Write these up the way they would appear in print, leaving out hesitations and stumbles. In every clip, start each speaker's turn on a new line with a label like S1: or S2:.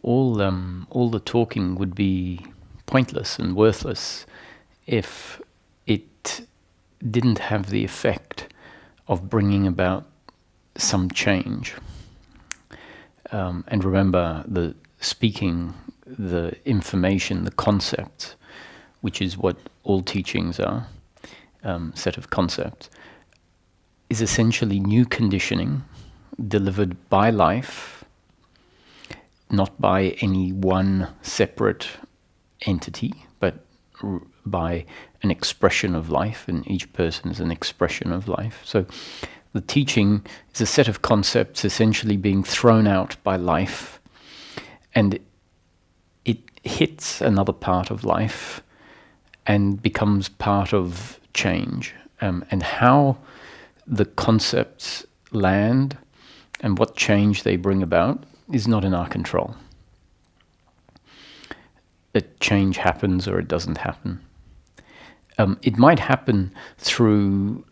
S1: all the talking would be pointless and worthless if it didn't have the effect of bringing about some change. And remember, the speaking, the information, the concepts, which is what all teachings are, set of concepts, is essentially new conditioning delivered by life, not by any one separate entity, but by an expression of life, and each person is an expression of life. So the teaching is a set of concepts essentially being thrown out by life, and it hits another part of life and becomes part of change. And how the concepts land and what change they bring about is not in our control. A change happens or it doesn't happen. It might happen through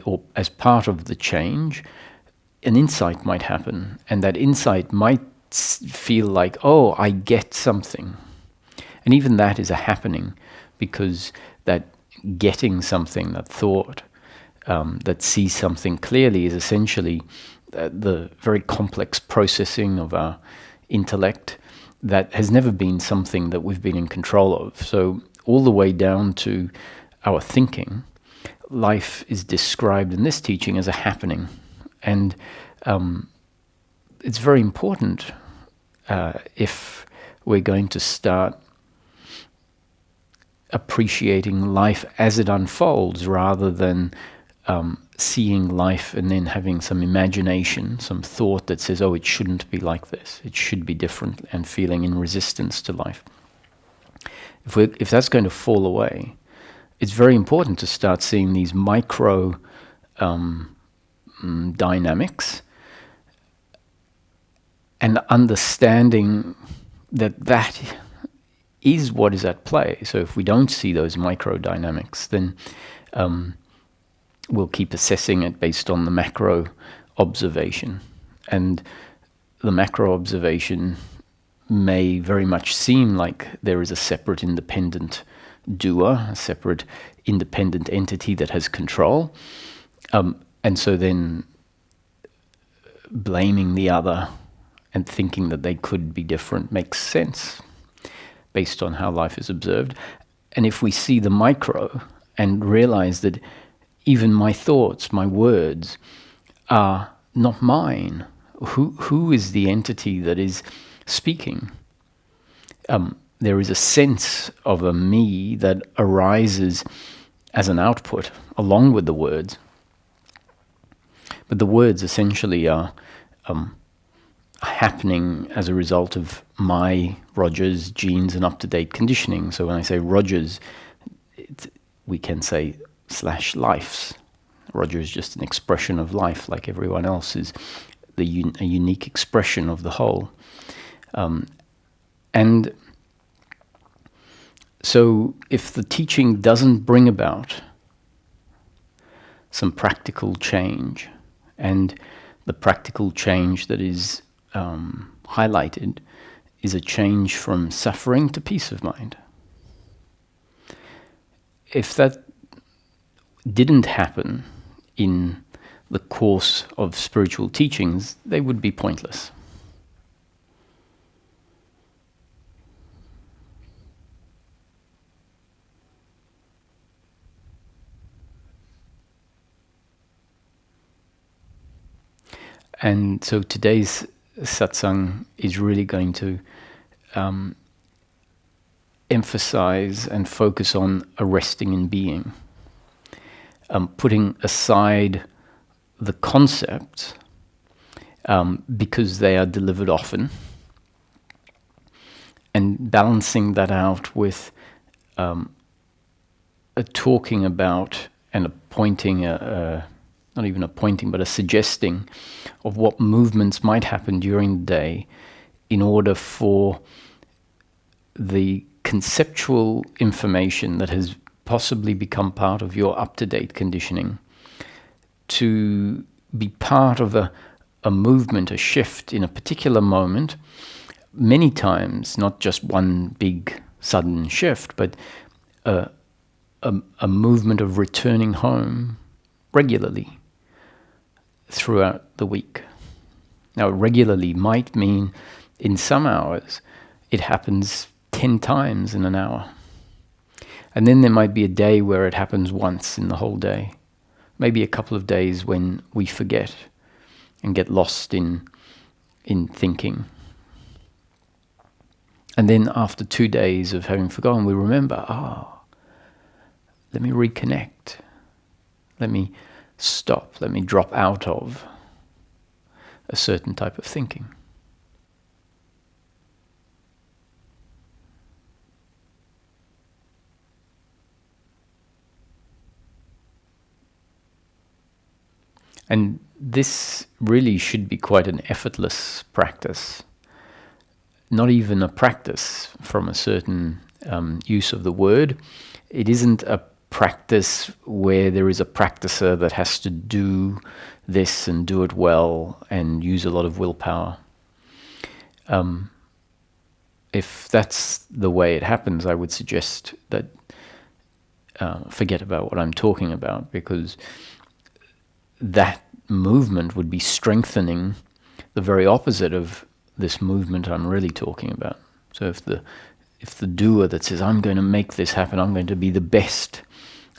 S1: or as part of the change, an insight might happen, and that insight might feel like, oh, I get something. And even that is a happening, because that getting something, that thought, that sees something clearly, is essentially the very complex processing of our intellect that has never been something that we've been in control of. So all the way down to our thinking, life is described in this teaching as a happening. And it's very important if we're going to start appreciating life as it unfolds, rather than seeing life and then having some imagination, some thought that says, oh, it shouldn't be like this, it should be different, and feeling in resistance to life. If that's going to fall away, it's very important to start seeing these micro dynamics and understanding that is what is at play. So if we don't see those micro dynamics, then we'll keep assessing it based on the macro observation. And the macro observation may very much seem like there is a separate independent doer, a separate independent entity that has control. And so then blaming the other and thinking that they could be different makes sense based on how life is observed. And if we see the micro and realize that even my thoughts, my words, are not mine, who is the entity that is speaking? There is a sense of a me that arises as an output along with the words. But the words essentially are happening as a result of my, Roger's, genes and up-to-date conditioning. So when I say Roger's, we can say /life's. Roger is just an expression of life, like everyone else is a unique expression of the whole. And so if the teaching doesn't bring about some practical change, and the practical change that is highlighted is a change from suffering to peace of mind. If that didn't happen in the course of spiritual teachings, they would be pointless. And so today's satsang is really going to emphasize and focus on arresting in being, putting aside the concepts because they are delivered often, and balancing that out with a talking about and a pointing, not even a pointing, but a suggesting of what movements might happen during the day in order for the conceptual information that has possibly become part of your up-to-date conditioning to be part of a movement, a shift in a particular moment, many times, not just one big sudden shift, but a movement of returning home regularly throughout the week. Now, regularly might mean in some hours it happens 10 times in an hour. And then there might be a day where it happens once in the whole day. Maybe a couple of days when we forget and get lost in thinking. And then after 2 days of having forgotten, we remember, let me reconnect. Let me stop. Let me drop out of a certain type of thinking. And this really should be quite an effortless practice. Not even a practice from a certain use of the word. It isn't a practice where there is a practicer that has to do this and do it well and use a lot of willpower. If that's the way it happens, I would suggest that forget about what I'm talking about, because that movement would be strengthening the very opposite of this movement I'm really talking about. So if the doer that says, I'm going to make this happen, I'm going to be the best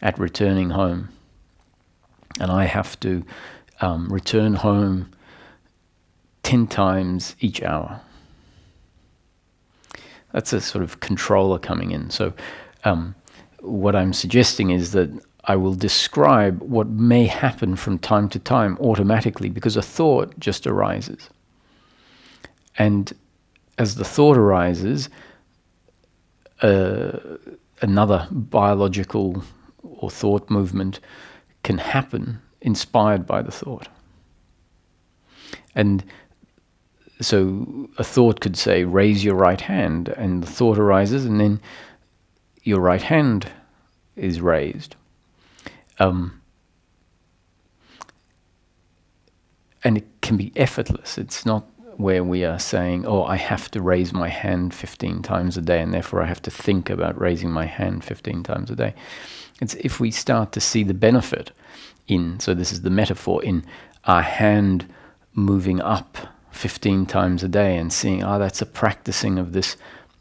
S1: at returning home, and I have to return home 10 times each hour. That's a sort of controller coming in. So what I'm suggesting is that I will describe what may happen from time to time automatically, because a thought just arises. And as the thought arises, another biological or thought movement can happen inspired by the thought. And so a thought could say, raise your right hand, and the thought arises, and then your right hand is raised. And it can be effortless. It's not where we are saying, I have to raise my hand 15 times a day, and therefore I have to think about raising my hand 15 times a day. It's if we start to see the benefit so this is the metaphor, in our hand moving up 15 times a day and seeing, that's a practicing of this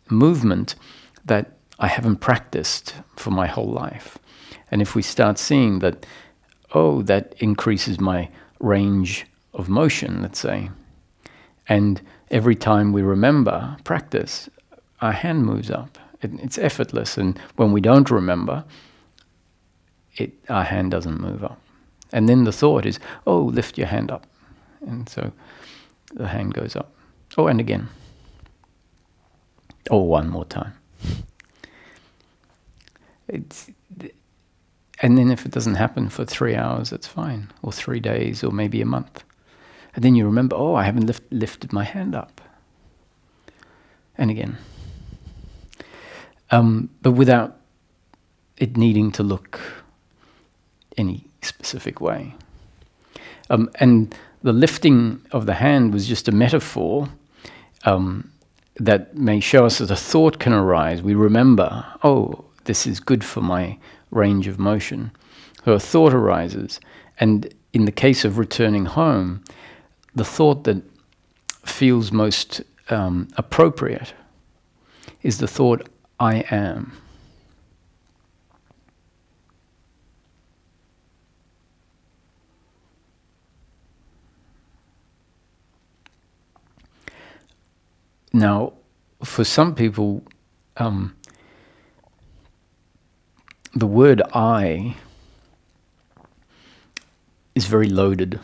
S1: movement that I haven't practiced for my whole life. And if we start seeing that, that increases my range of motion, let's say, and every time we remember practice, our hand moves up. It's effortless. And when we don't remember, our hand doesn't move up. And then the thought is, lift your hand up. And so the hand goes up. And again. One more time. And then if it doesn't happen for 3 hours, that's fine. Or 3 days, or maybe a month. And then you remember, I haven't lifted my hand up. And again. But without it needing to look any specific way. And the lifting of the hand was just a metaphor that may show us that a thought can arise. We remember, this is good for my range of motion. So a thought arises. And in the case of returning home, the thought that feels most appropriate is the thought, I am. Now, for some people, the word I is very loaded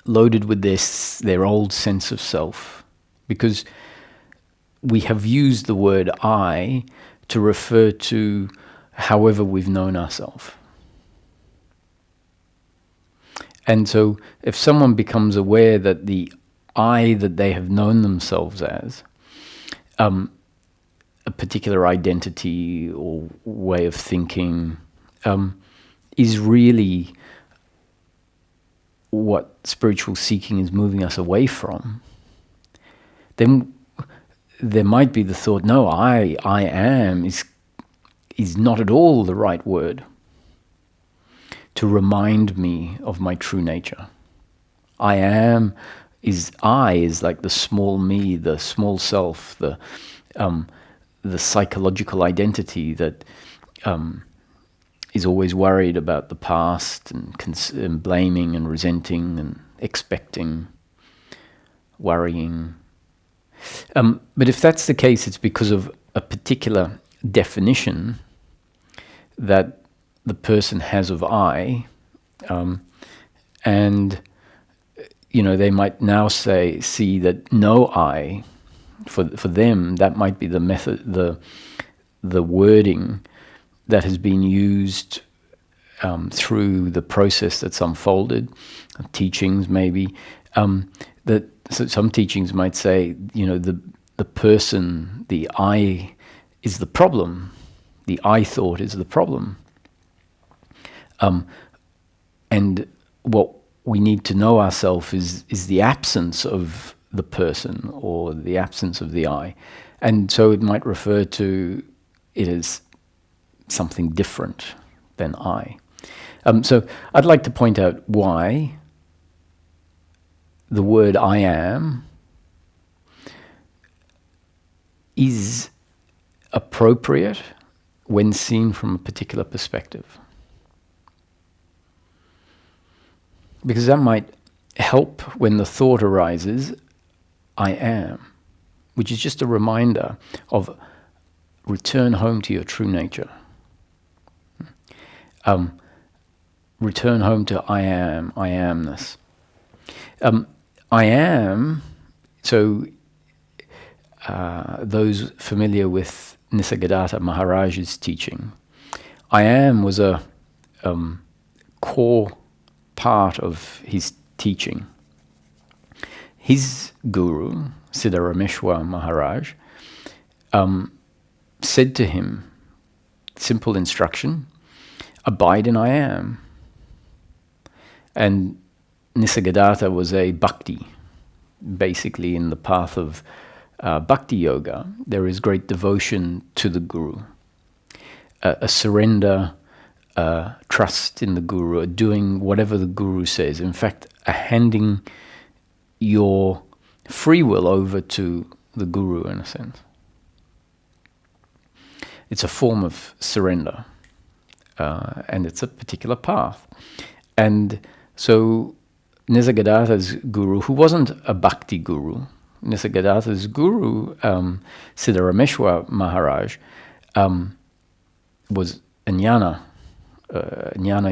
S1: with their old sense of self, because we have used the word I to refer to however we've known ourselves. And so if someone becomes aware that the I that they have known themselves as, a particular identity or way of thinking, is really what spiritual seeking is moving us away from, then there might be the thought, no, I am is not at all the right word to remind me of my true nature. I am is like the small me, the small self, the psychological identity that is always worried about the past and blaming and resenting and expecting, worrying. But if that's the case, it's because of a particular definition that the person has of I, and they might now see that no I, for them that might be the method, the wording that has been used through the process that's unfolded, teachings maybe, that so some teachings might say, the person, the I is the problem, the I thought is the problem, and what we need to know ourselves is the absence of the person or the absence of the I, and so it might refer to it as something different than I. So I'd like to point out why the word I am is appropriate when seen from a particular perspective. Because that might help when the thought arises, I am, which is just a reminder of return home to your true nature. Return home to I am, I amness. I am, so those familiar with Nisargadatta Maharaj's teaching, I am was a core part of his teaching. His guru, Siddharameshwar Maharaj, said to him, simple instruction, abide in I am. And Nisargadatta was a bhakti. Basically, in the path of bhakti yoga, there is great devotion to the guru, a surrender, trust in the guru, a doing whatever the guru says. In fact, a handing your free will over to the guru, in a sense. It's a form of surrender, and it's a particular path. And so Nisargadatta's guru, who wasn't a bhakti guru, Nisargadatta's guru, Siddharameshwar Maharaj, was a jnana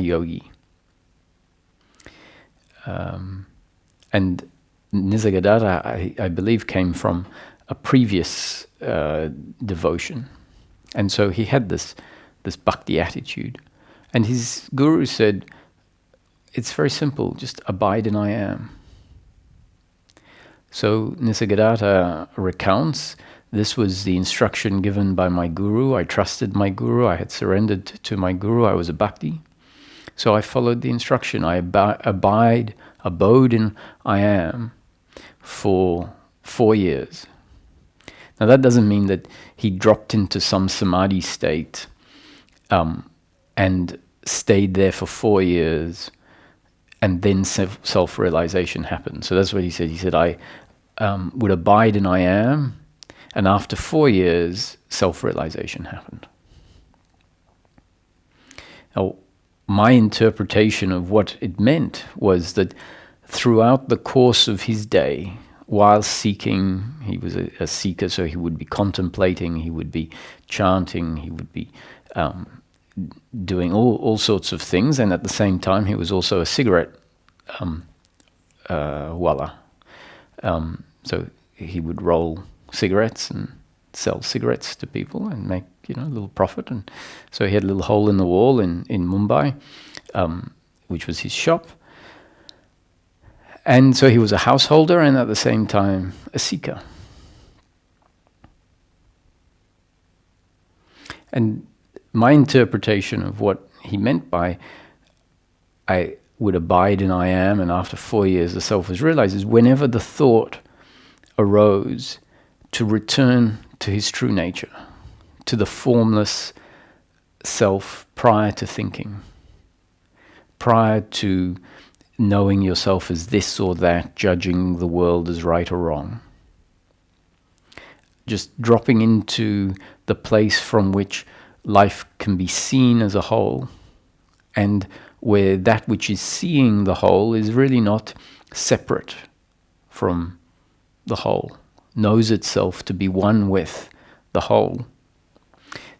S1: yogi. And Nisargadatta, I believe, came from a previous devotion. And so he had this bhakti attitude. And his guru said, it's very simple, just abide in I am. So Nisargadatta recounts, this was the instruction given by my guru. I trusted my guru. I had surrendered to my guru. I was a bhakti. So I followed the instruction. I abode in I am for 4 years. Now that doesn't mean that he dropped into some samadhi state and stayed there for 4 years and then self-realization happened. So that's what he said. He said, I would abide in I am, and after 4 years, self-realization happened. Now, my interpretation of what it meant was that throughout the course of his day, while seeking, he was a seeker, so he would be contemplating, he would be chanting, he would be doing all sorts of things, and at the same time he was also a cigarette wala. So he would roll cigarettes and sell cigarettes to people and make a little profit. And so he had a little hole in the wall in Mumbai, which was his shop. And so he was a householder and at the same time a seeker. And my interpretation of what he meant by I would abide in I am, and after 4 years the self was realized, is whenever the thought arose to return to his true nature, to the formless self prior to thinking, prior to knowing yourself as this or that, judging the world as right or wrong. Just dropping into the place from which life can be seen as a whole, and where that which is seeing the whole is really not separate from the whole, knows itself to be one with the whole.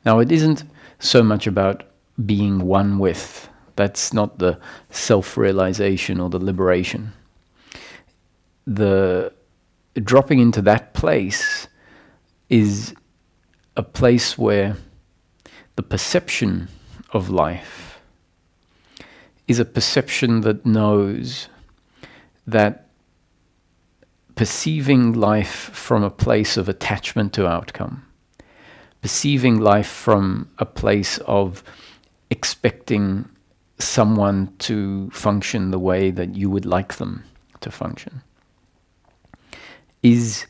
S1: Now, it isn't so much about being one with. That's not the self-realization or the liberation. The dropping into that place is a place where the perception of life is a perception that knows that perceiving life from a place of attachment to outcome, perceiving life from a place of expecting someone to function the way that you would like them to function, is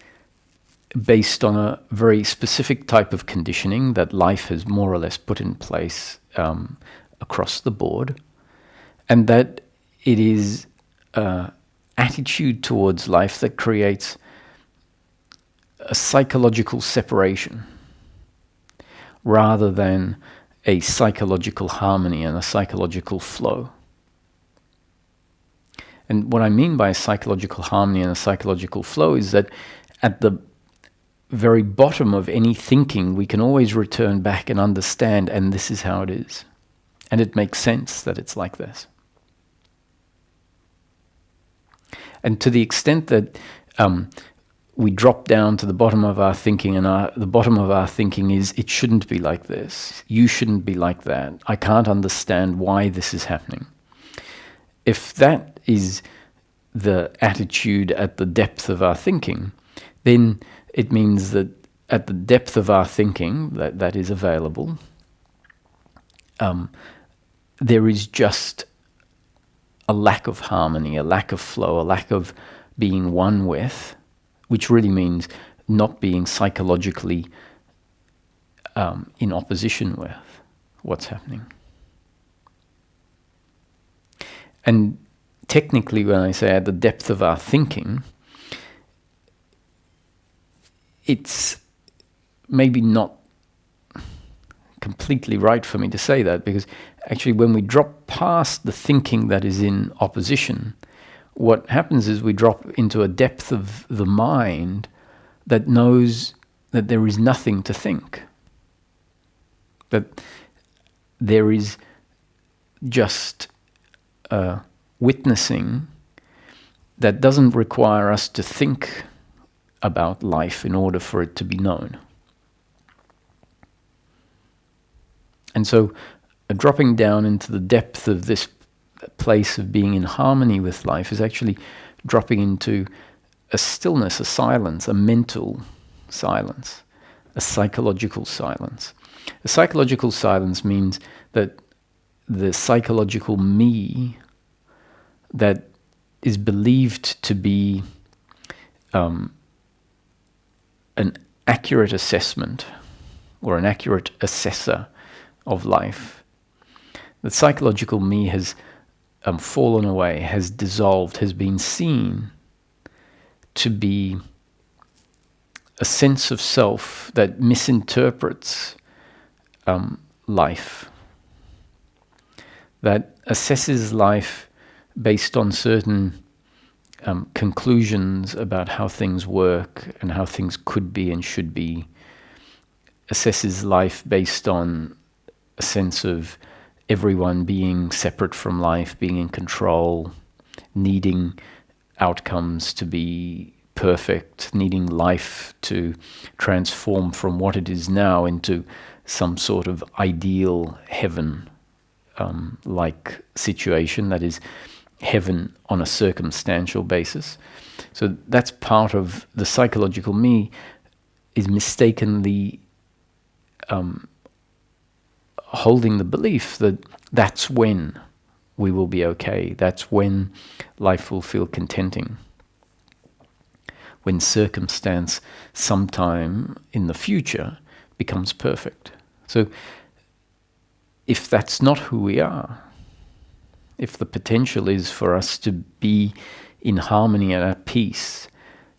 S1: based on a very specific type of conditioning that life has more or less put in place across the board, and that it is attitude towards life that creates a psychological separation rather than a psychological harmony and a psychological flow. And what I mean by psychological harmony and a psychological flow is that at the very bottom of any thinking, we can always return back and understand, and this is how it is. And it makes sense that it's like this. And to the extent that we drop down to the bottom of our thinking, and the bottom of our thinking is, it shouldn't be like this, you shouldn't be like that, I can't understand why this is happening. If that is the attitude at the depth of our thinking, then it means that at the depth of our thinking that is available, there is just a lack of harmony, a lack of flow, a lack of being one with, which really means not being psychologically in opposition with what's happening. And technically, when I say at the depth of our thinking, it's maybe not completely right for me to say that, because actually when we drop past the thinking that is in opposition, what happens is we drop into a depth of the mind that knows that there is nothing to think, that there is just witnessing that doesn't require us to think about life in order for it to be known. And so dropping down into the depth of this place of being in harmony with life is actually dropping into a stillness, a silence, a mental silence, a psychological silence. A psychological silence means that the psychological me that is believed to be an accurate assessment or an accurate assessor of life, the psychological me has fallen away, has dissolved, has been seen to be a sense of self that misinterprets life, that assesses life based on certain conclusions about how things work and how things could be and should be, assesses life based on a sense of everyone being separate from life, being in control, needing outcomes to be perfect, needing life to transform from what it is now into some sort of ideal heaven like situation that is heaven on a circumstantial basis. So that's part of the psychological me, is mistakenly holding the belief that that's when we will be okay, that's when life will feel contenting. when circumstance sometime in the future becomes perfect. So if that's not who we are, if the potential is for us to be in harmony and at peace,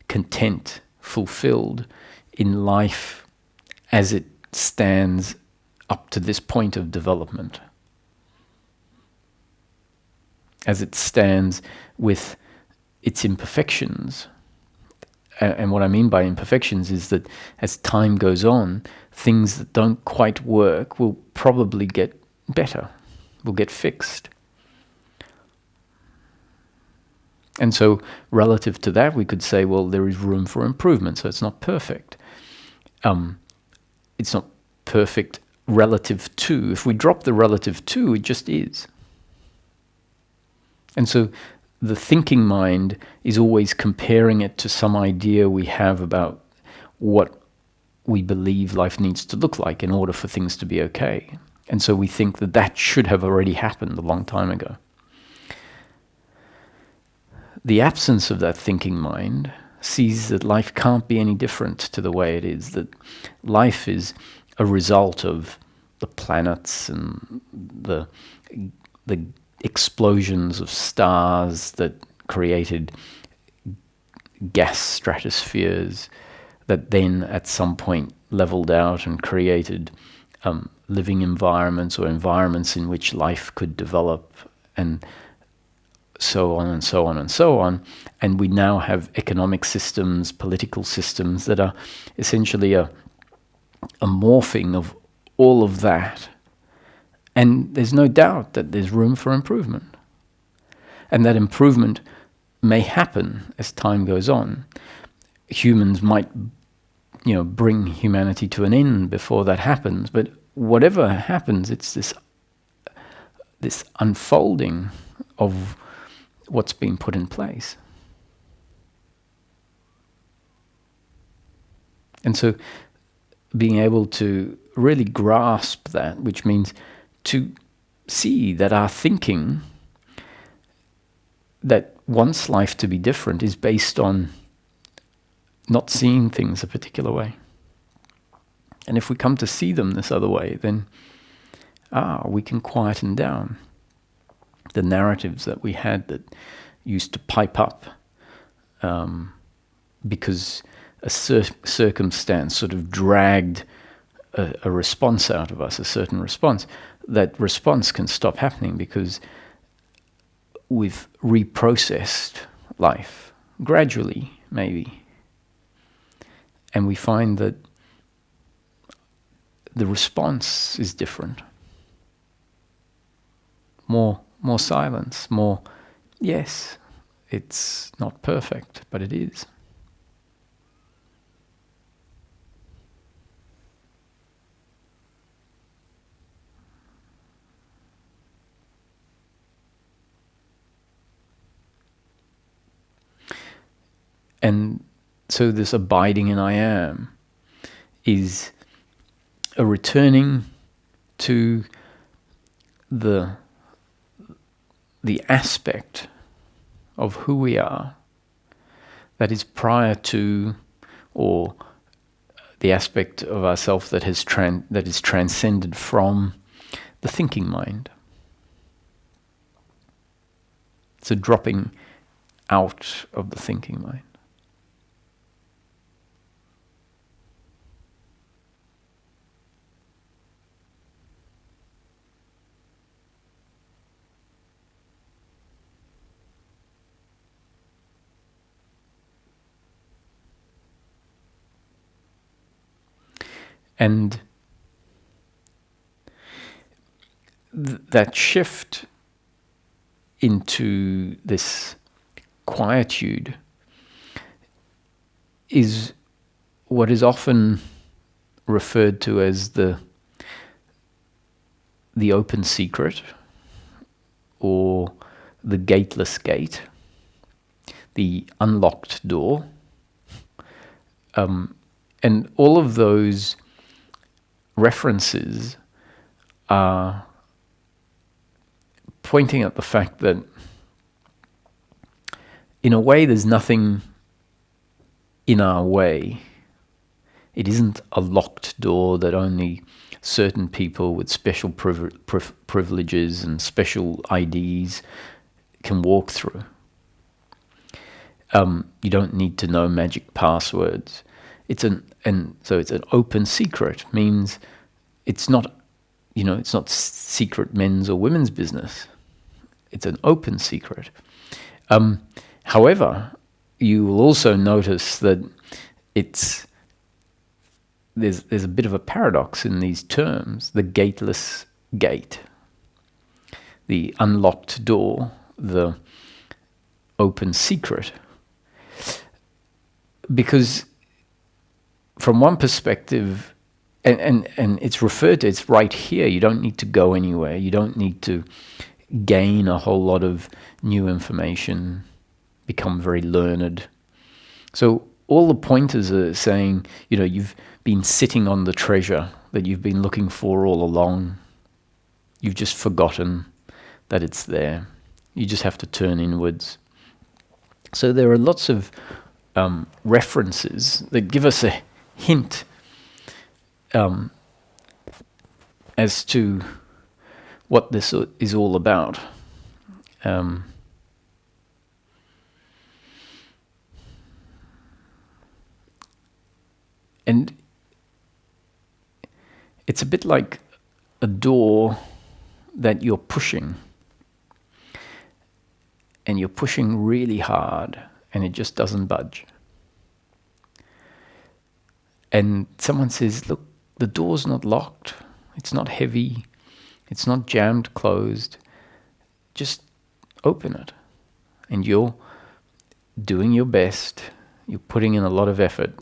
S1: content, fulfilled in life as it stands up to this point of development, as it stands with its imperfections. And what I mean by imperfections is that as time goes on, things that don't quite work will probably get better, will get fixed. And so relative to that, we could say, well, there is room for improvement, so it's not perfect. It's not perfect relative to. If we drop the relative to, it just is. And so the thinking mind is always comparing it to some idea we have about what we believe life needs to look like in order for things to be okay. And so we think that that should have already happened a long time ago. The absence of that thinking mind sees that life can't be any different to the way it is, that life is a result of the planets and the explosions of stars that created gas stratospheres that then at some point leveled out and created living environments or environments in which life could develop, and so on and so on and so on. And we now have economic systems, political systems that are essentially a morphing of all of that. And there's no doubt that there's room for improvement. And that improvement may happen as time goes on. Humans might, bring humanity to an end before that happens. But whatever happens, it's this unfolding of what's been put in place. And so being able to really grasp that, which means to see that our thinking that wants life to be different is based on not seeing things a particular way. And if we come to see them this other way, then we can quieten down the narratives that we had that used to pipe up because a circumstance sort of dragged a response out of us, a certain response. That response can stop happening because we've reprocessed life gradually, maybe. And we find that the response is different. More silence, more, yes, it's not perfect, but it is. And so this abiding in I am is a returning to the aspect of who we are that is prior to, or the aspect of ourself that is transcended from the thinking mind. So dropping out of the thinking mind. And that shift into this quietude is what is often referred to as the open secret, or the gateless gate, the unlocked door. And all of those references are pointing at the fact that in a way there's nothing in our way. It isn't a locked door that only certain people with special privileges and special IDs can walk through. You don't need to know magic passwords. So it's an open secret. Means it's not, it's not secret men's or women's business. It's an open secret. However, you will also notice that there's a bit of a paradox in these terms: the gateless gate, the unlocked door, the open secret. Because from one perspective, and it's referred to, it's right here. You don't need to go anywhere. You don't need to gain a whole lot of new information, become very learned. So all the pointers are saying, you've been sitting on the treasure that you've been looking for all along. You've just forgotten that it's there. You just have to turn inwards. So there are lots of references that give us a hint as to what this is all about. And it's a bit like a door that you're pushing. And you're pushing really hard, and it just doesn't budge. And someone says, look, the door's not locked. It's not heavy. It's not jammed closed. Just open it. And you're doing your best. You're putting in a lot of effort.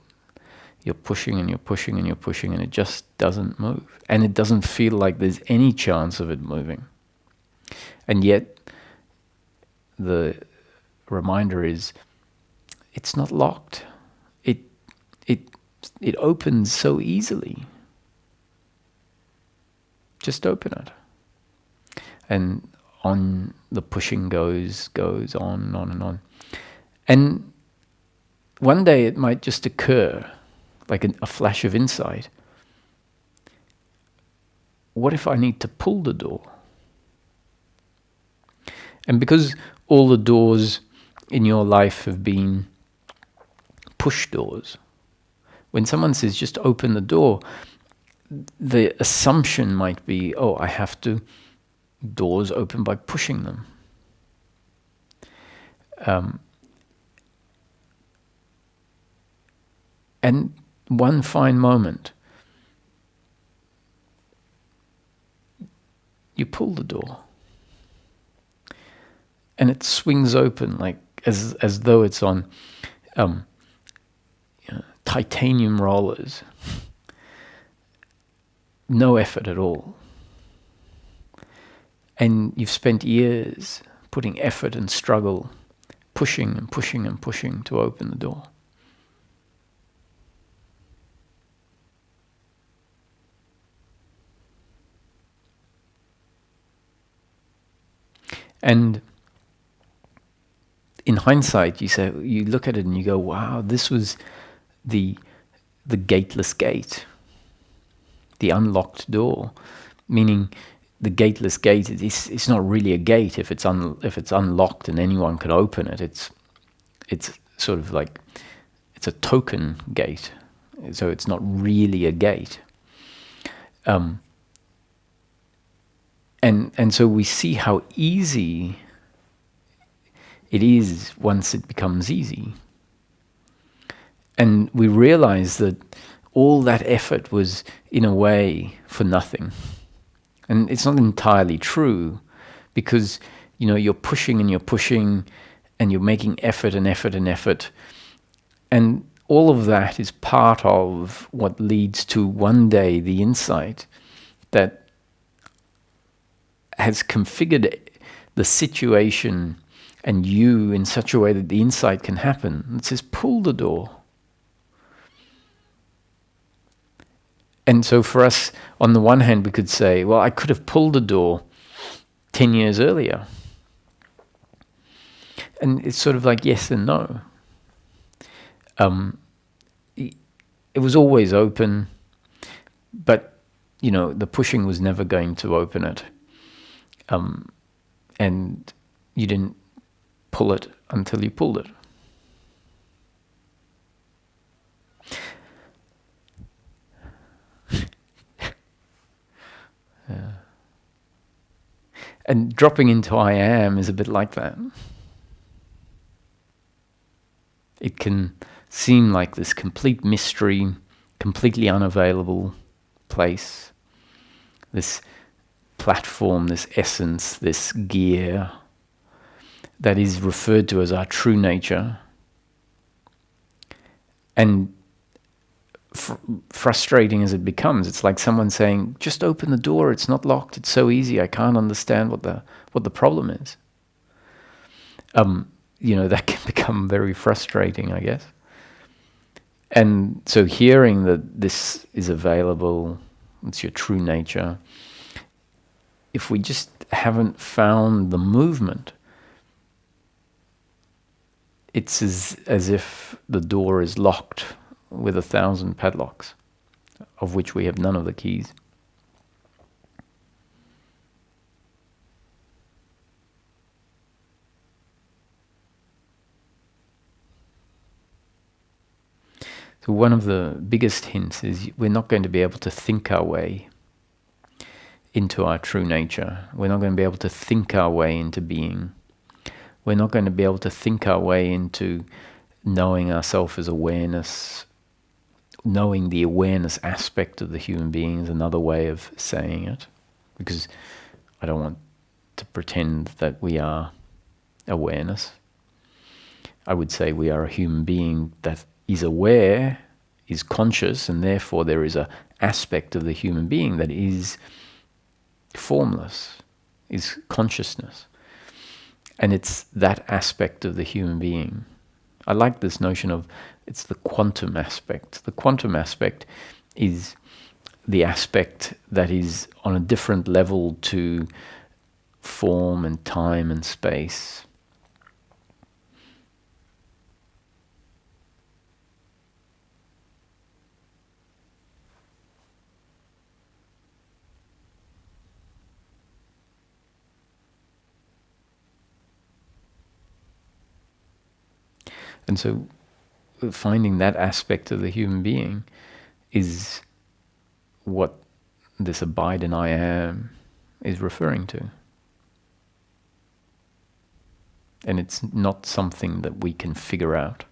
S1: You're pushing and you're pushing and you're pushing, and it just doesn't move. And it doesn't feel like there's any chance of it moving. And yet, the reminder is, it's not locked. It opens so easily. Just open it. And on the pushing goes on and on. And one day it might just occur, like a flash of insight. What if I need to pull the door? And because all the doors in your life have been push doors, when someone says just open the door, the assumption might be, I have to, doors open by pushing them. And one fine moment, you pull the door, and it swings open like as though it's on titanium rollers. No effort at all. And you've spent years putting effort and struggle, pushing and pushing and pushing to open the door. And in hindsight, you look at it and you go, wow, this was the gateless gate, the unlocked door. Meaning, the gateless gate, it's not really a gate if it's unlocked and anyone can open it. It's sort of like, it's a token gate, so it's not really a gate. And so we see how easy it is once it becomes easy. And we realize that all that effort was, in a way, for nothing. And it's not entirely true, because, you're pushing and you're pushing and you're making effort and effort and effort. And all of that is part of what leads to one day the insight that has configured the situation and you in such a way that the insight can happen. It says, pull the door. And so for us, on the one hand, we could say, well, I could have pulled the door 10 years earlier. And it's sort of like yes and no. it was always open, but the pushing was never going to open it, and you didn't pull it until you pulled it. And dropping into I am is a bit like that. It can seem like this complete mystery, completely unavailable place, this platform, this essence, this gear that is referred to as our true nature. And frustrating as it becomes, it's like someone saying, just open the door, it's not locked, it's so easy, I can't understand what the problem is. That can become very frustrating, I guess. And so hearing that this is available, it's your true nature, if we just haven't found the movement, it's as if the door is locked with 1,000 padlocks, of which we have none of the keys. So one of the biggest hints is we're not going to be able to think our way into our true nature. We're not going to be able to think our way into being. We're not going to be able to think our way into knowing ourselves as awareness. Knowing the awareness aspect of the human being is another way of saying it, because I don't want to pretend that we are awareness. I would say we are a human being that is aware, is conscious, and therefore there is an aspect of the human being that is formless, is consciousness. And it's that aspect of the human being. I like this notion of it's the quantum aspect. The quantum aspect is the aspect that is on a different level to form and time and space. And so finding that aspect of the human being is what this abide in I am is referring to. And it's not something that we can figure out.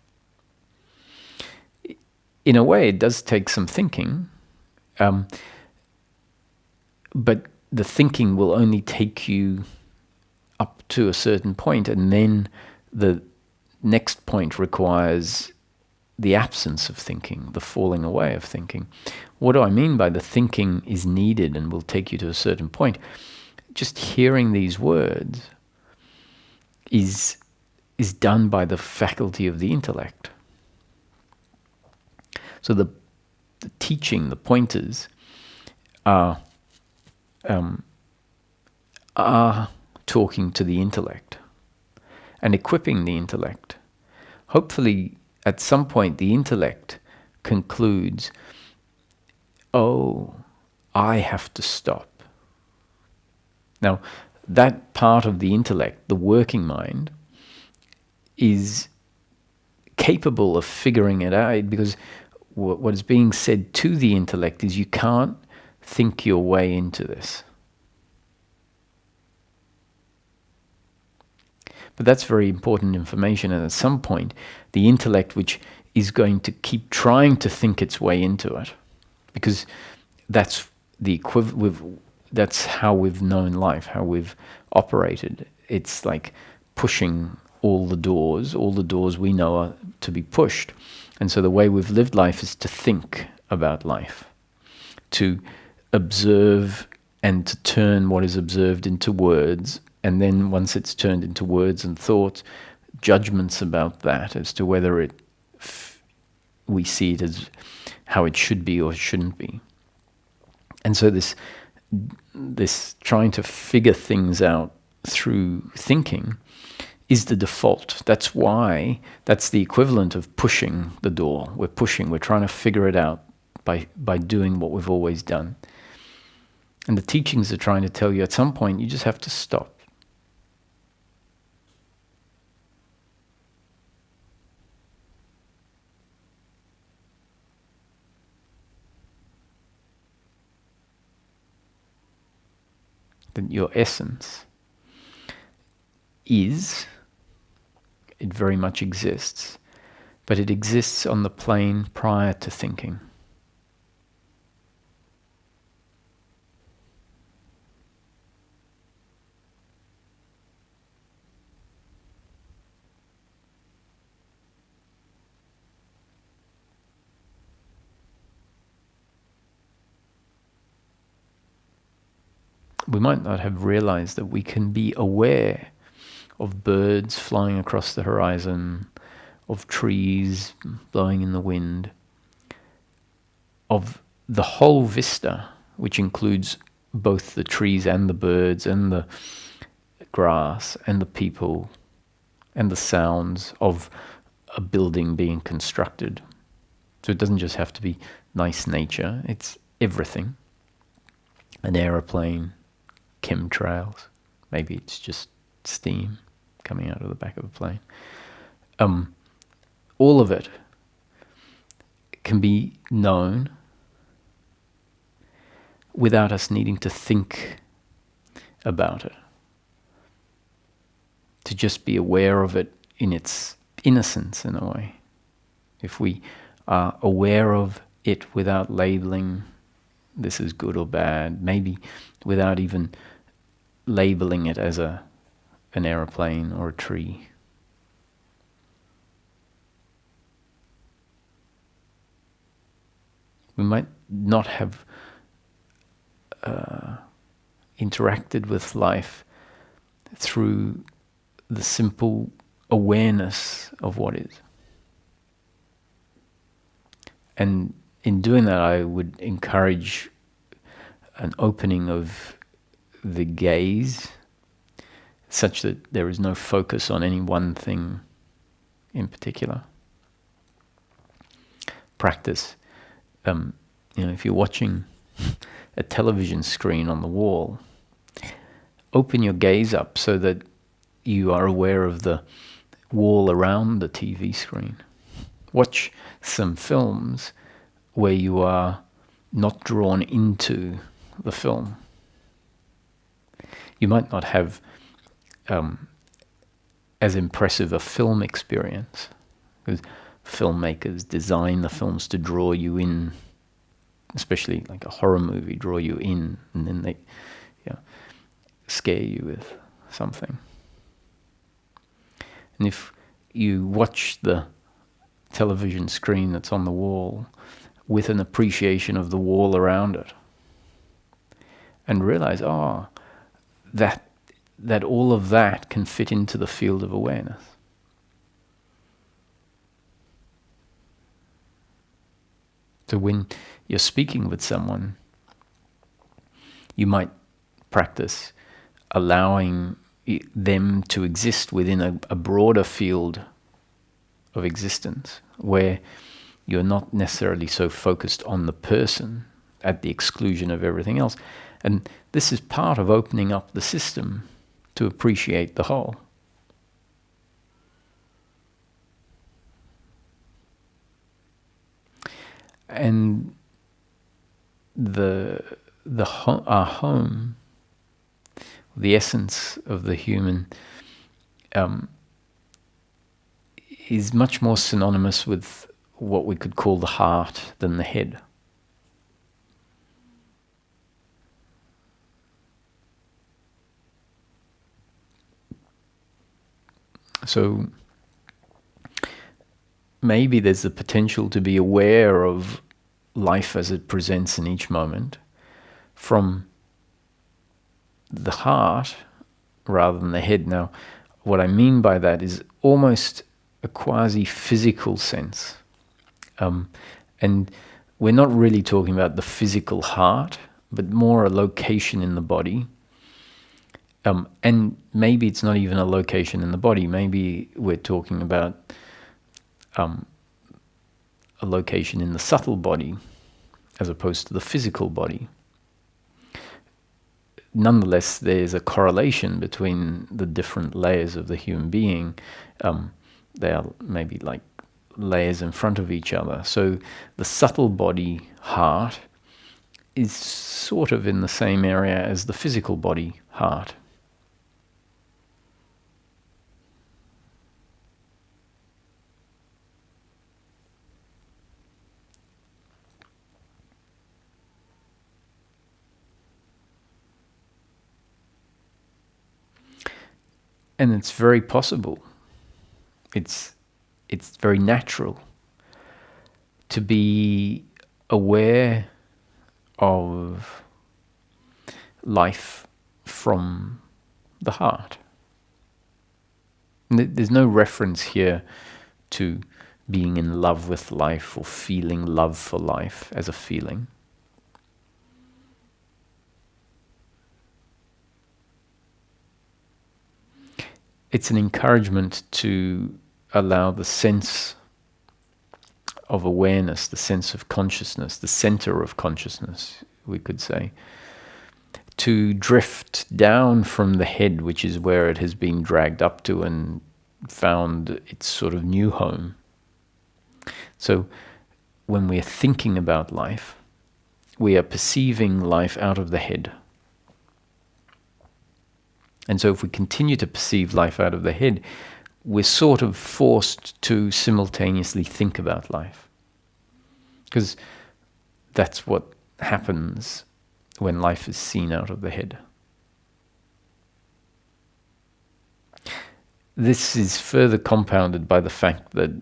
S1: In a way, it does take some thinking, but the thinking will only take you up to a certain point, and then the next point requires the absence of thinking, the falling away of thinking. What do I mean by the thinking is needed and will take you to a certain point? Just hearing these words is done by the faculty of the intellect. So the teaching, the pointers, are talking to the intellect and equipping the intellect. Hopefully, at some point, the intellect concludes, oh, I have to stop. Now, that part of the intellect, the working mind, is capable of figuring it out, because what is being said to the intellect is you can't think your way into this. But that's very important information, and at some point, the intellect, which is going to keep trying to think its way into it, because that's the that's how we've known life, how we've operated. It's like pushing all the doors we know are to be pushed. And so the way we've lived life is to think about life, to observe and to turn what is observed into words. And then once it's turned into words and thoughts, judgments about that as to whether we see it as how it should be or shouldn't be. And so this trying to figure things out through thinking is the default. That's why, that's the equivalent of pushing the door. We're trying to figure it out by doing what we've always done. And the teachings are trying to tell you at some point you just have to stop. That your essence is, it very much exists, but it exists on the plane prior to thinking. We might not have realized that we can be aware of birds flying across the horizon, of trees blowing in the wind, of the whole vista, which includes both the trees and the birds and the grass and the people and the sounds of a building being constructed. So it doesn't just have to be nice nature, it's everything. An aeroplane, chemtrails, maybe it's just steam coming out of the back of a plane. All of it can be known without us needing to think about it. To just be aware of it in its innocence, in a way. If we are aware of it without labeling this is good or bad, maybe without even labeling it as an aeroplane or a tree. We might not have interacted with life through the simple awareness of what is. And in doing that, I would encourage an opening of the gaze such that there is no focus on any one thing in particular. Practice. If you're watching a television screen on the wall, open your gaze up so that you are aware of the wall around the TV screen. Watch some films where you are not drawn into the film. You might not have as impressive a film experience, because filmmakers design the films to draw you in, especially like a horror movie, draw you in, and then they scare you with something. And if you watch the television screen that's on the wall with an appreciation of the wall around it, and realize, that all of that can fit into the field of awareness. So when you're speaking with someone, you might practice allowing them to exist within a broader field of existence, where you're not necessarily so focused on the person at the exclusion of everything else. And this is part of opening up the system to appreciate the whole. And our home, the essence of the human, is much more synonymous with what we could call the heart than the head. So maybe there's the potential to be aware of life as it presents in each moment from the heart rather than the head. Now, what I mean by that is almost a quasi-physical sense. And we're not really talking about the physical heart, but more a location in the body And maybe it's not even a location in the body. Maybe we're talking about a location in the subtle body as opposed to the physical body. Nonetheless, there's a correlation between the different layers of the human being. They are maybe like layers in front of each other. So the subtle body, heart, is sort of in the same area as the physical body, heart. And it's very possible. It's very natural to be aware of life from the heart. There's no reference here to being in love with life or feeling love for life as a feeling. It's an encouragement to allow the sense of awareness, the sense of consciousness, the center of consciousness, we could say, to drift down from the head, which is where it has been dragged up to and found its sort of new home. So when we're thinking about life, we are perceiving life out of the head. And so if we continue to perceive life out of the head, we're sort of forced to simultaneously think about life. Because that's what happens when life is seen out of the head. This is further compounded by the fact that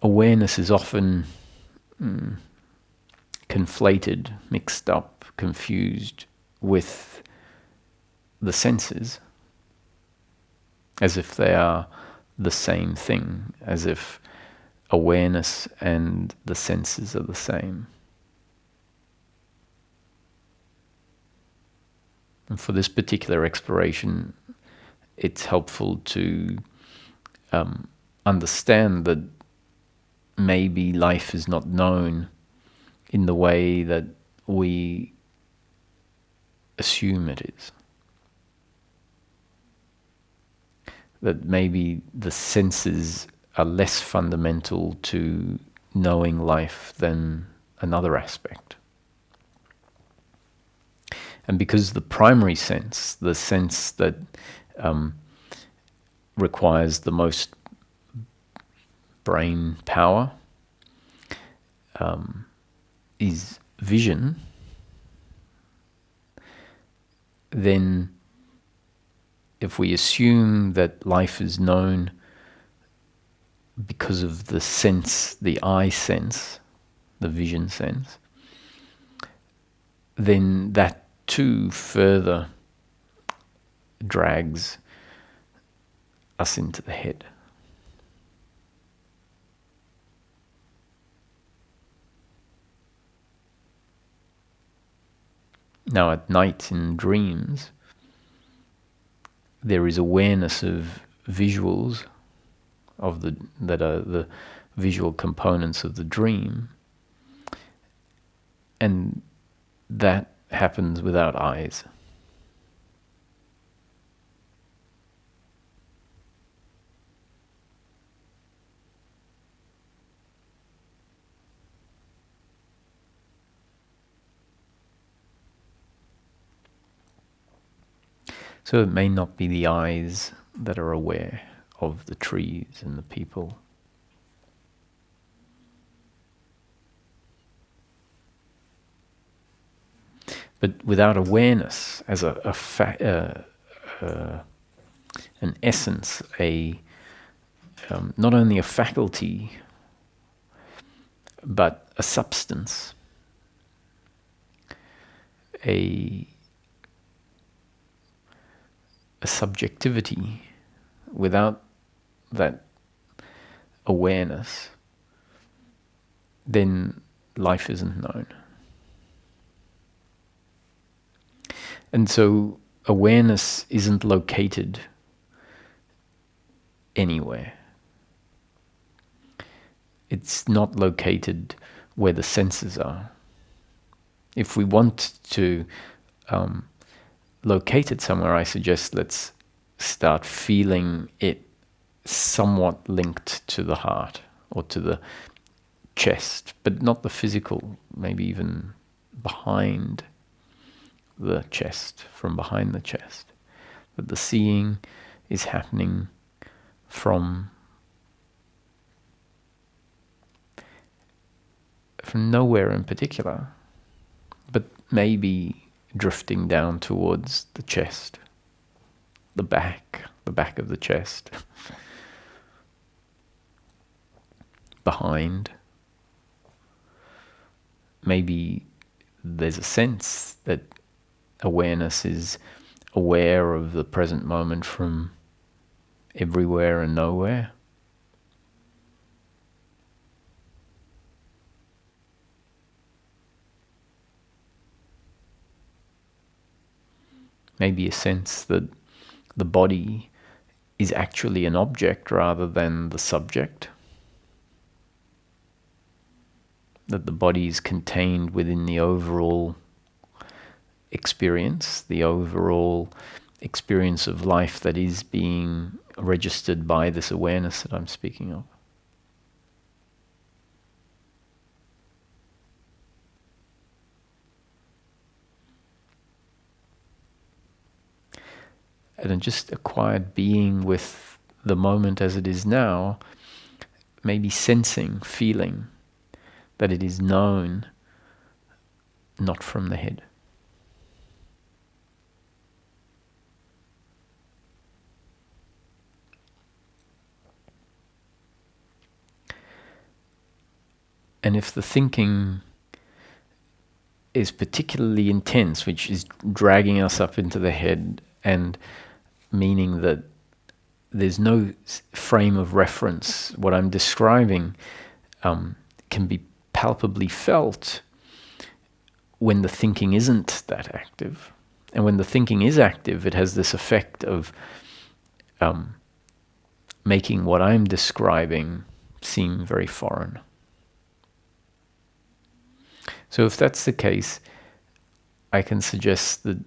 S1: awareness is often conflated, mixed up, confused with the senses, as if they are the same thing, as if awareness and the senses are the same. And for this particular exploration, it's helpful to understand that maybe life is not known in the way that we assume it is. That maybe the senses are less fundamental to knowing life than another aspect. And because the primary sense, the sense that requires the most brain power, is vision, then if we assume that life is known because of the sense, the eye sense, the vision sense, then that too further drags us into the head. Now at night in dreams, there is awareness of visuals that are the visual components of the dream, and that happens without eyes. So it may not be the eyes that are aware of the trees and the people. But without awareness as an essence, not only a faculty, but a substance, a subjectivity, without that awareness, then life isn't known. And so awareness isn't located anywhere. It's not located where the senses are. If we want to locate it somewhere, I suggest let's start feeling it somewhat linked to the heart or to the chest, but not the physical, maybe even behind the chest, from behind the chest. That the seeing is happening from nowhere in particular, but maybe drifting down towards the chest, the back of the chest, behind. Maybe there's a sense that awareness is aware of the present moment from everywhere and nowhere. Maybe a sense that the body is actually an object rather than the subject. That the body is contained within the overall experience, the overall experience of life that is being registered by this awareness that I'm speaking of. And just a quiet being with the moment as it is now, maybe sensing, feeling that it is known not from the head. And if the thinking is particularly intense, which is dragging us up into the head and meaning that there's no frame of reference, what I'm describing can be palpably felt when the thinking isn't that active. And when the thinking is active, it has this effect of making what I'm describing seem very foreign. So if that's the case, I can suggest that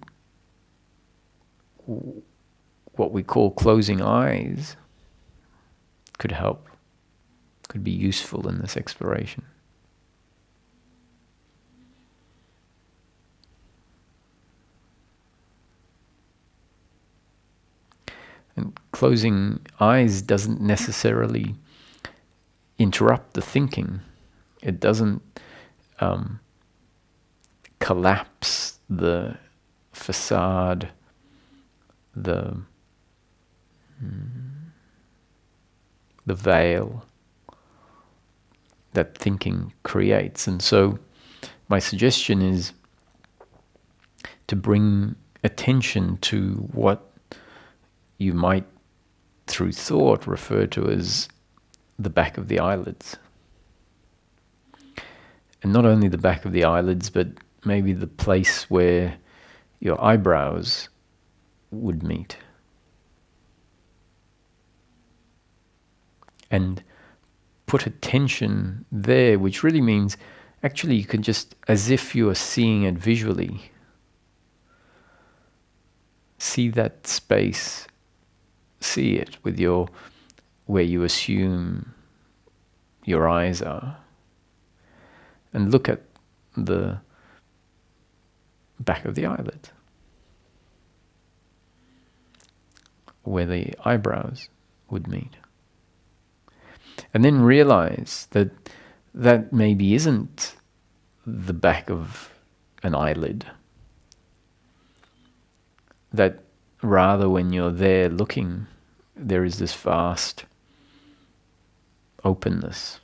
S1: what we call closing eyes could help, could be useful in this exploration. And closing eyes doesn't necessarily interrupt the thinking. It doesn't collapse the facade, the veil that thinking creates. And so my suggestion is to bring attention to what you might, through thought, refer to as the back of the eyelids. And not only the back of the eyelids, but maybe the place where your eyebrows would meet. And put attention there, which really means actually you can just, as if you are seeing it visually, see that space, see it with your, where you assume your eyes are. And look at the back of the eyelid, where the eyebrows would meet. And then realize that that maybe isn't the back of an eyelid. That rather, when you're there looking, there is this vast openness.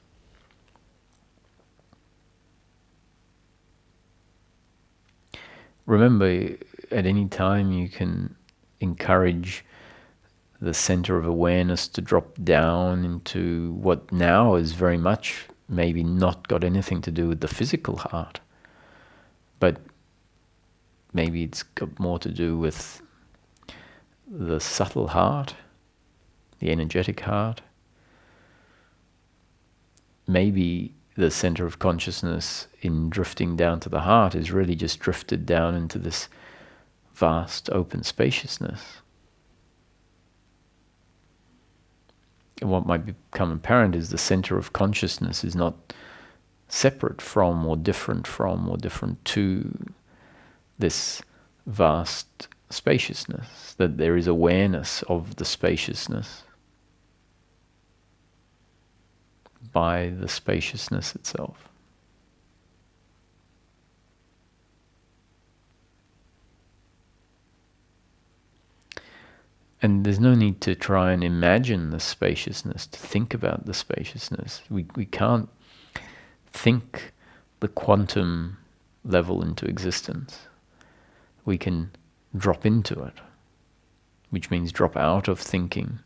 S1: Remember, at any time you can encourage the center of awareness to drop down into what now is very much maybe not got anything to do with the physical heart, but maybe it's got more to do with the subtle heart, the energetic heart. Maybe the center of consciousness in drifting down to the heart is really just drifted down into this vast open spaciousness. And what might become apparent is the center of consciousness is not separate from or different to this vast spaciousness, that there is awareness of the spaciousness by the spaciousness itself. And there's no need to try and imagine the spaciousness, to think about the spaciousness. We can't think the quantum level into existence. We can drop into it, which means drop out of thinking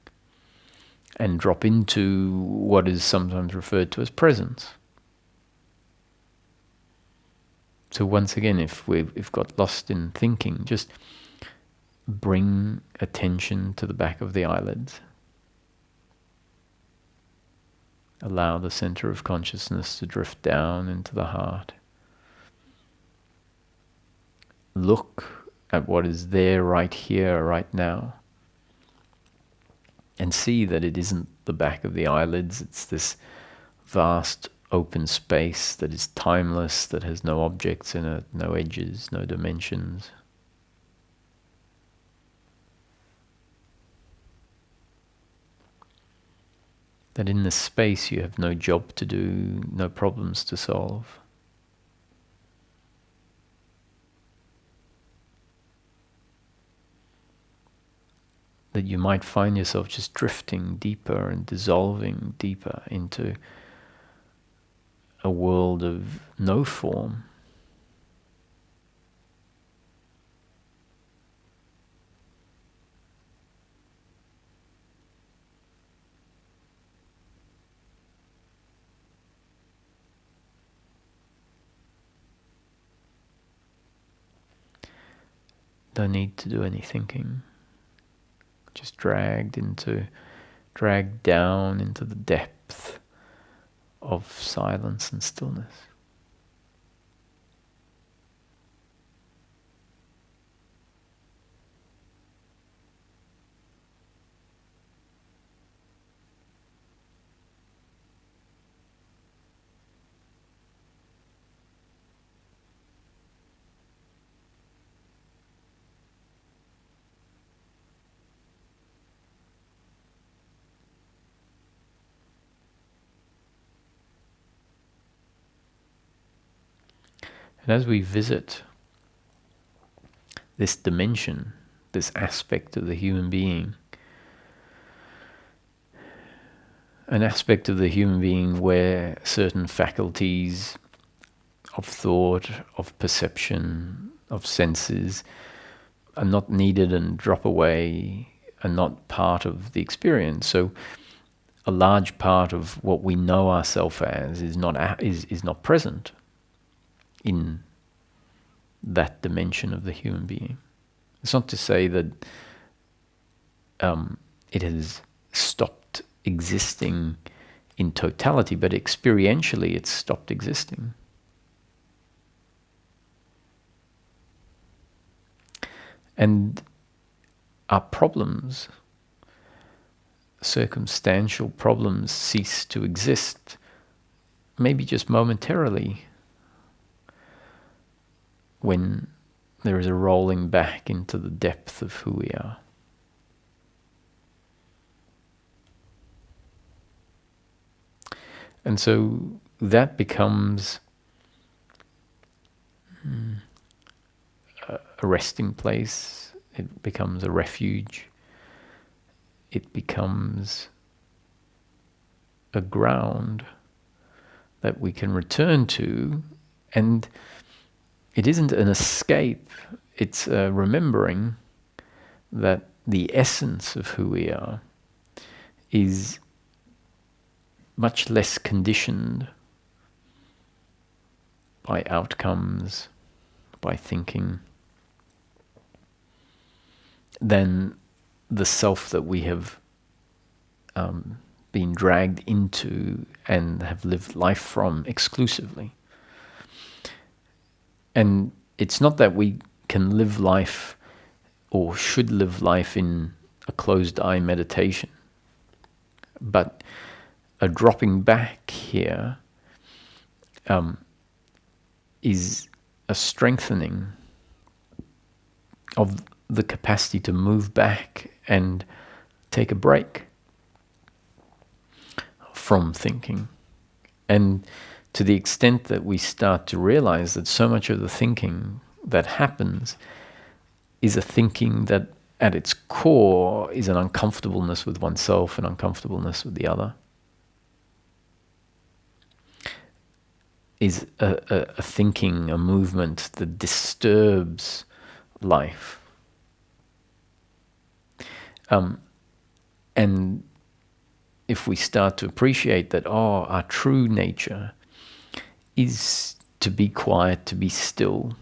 S1: and drop into what is sometimes referred to as presence. So once again, if we've got lost in thinking, just bring attention to the back of the eyelids. Allow the center of consciousness to drift down into the heart. Look at what is there right here, right now. And see that it isn't the back of the eyelids, it's this vast open space that is timeless, that has no objects in it, no edges, no dimensions. That in this space you have no job to do, no problems to solve. That you might find yourself just drifting deeper and dissolving deeper into a world of no form. Don't need to do any thinking. Just dragged down into the depth of silence and stillness. And as we visit this dimension, this aspect of the human being, an aspect of the human being where certain faculties of thought, of perception, of senses are not needed and drop away, are not part of the experience. So a large part of what we know ourselves as is not present in that dimension of the human being. It's not to say that it has stopped existing in totality, but experientially it's stopped existing. And our problems, circumstantial problems, cease to exist, maybe just momentarily, when there is a rolling back into the depth of who we are. And so that becomes a resting place, it becomes a refuge, it becomes a ground that we can return to, and it isn't an escape, it's a remembering that the essence of who we are is much less conditioned by outcomes, by thinking, than the self that we have been dragged into and have lived life from exclusively. And it's not that we can live life or should live life in a closed eye meditation, but a dropping back here is a strengthening of the capacity to move back and take a break from thinking. And to the extent that we start to realize that so much of the thinking that happens is a thinking that at its core is an uncomfortableness with oneself and uncomfortableness with the other, is a thinking, a movement that disturbs life. And if we start to appreciate that, our true nature is to be quiet, to be still,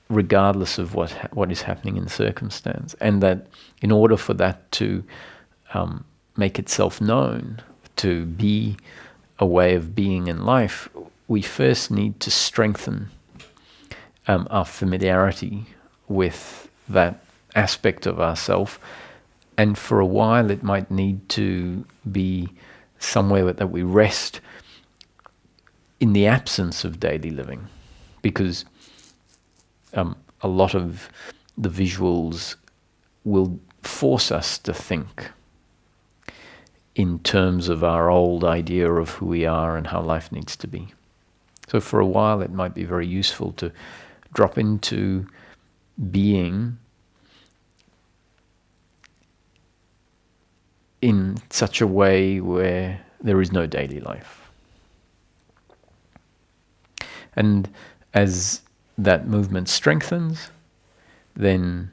S1: regardless of what is happening in circumstance, and that in order for that to make itself known, to be a way of being in life, we first need to strengthen our familiarity with that aspect of ourself. And for a while it might need to be somewhere that we rest in the absence of daily living, because a lot of the visuals will force us to think in terms of our old idea of who we are and how life needs to be. So for a while it might be very useful to drop into being in such a way where there is no daily life. And as that movement strengthens, then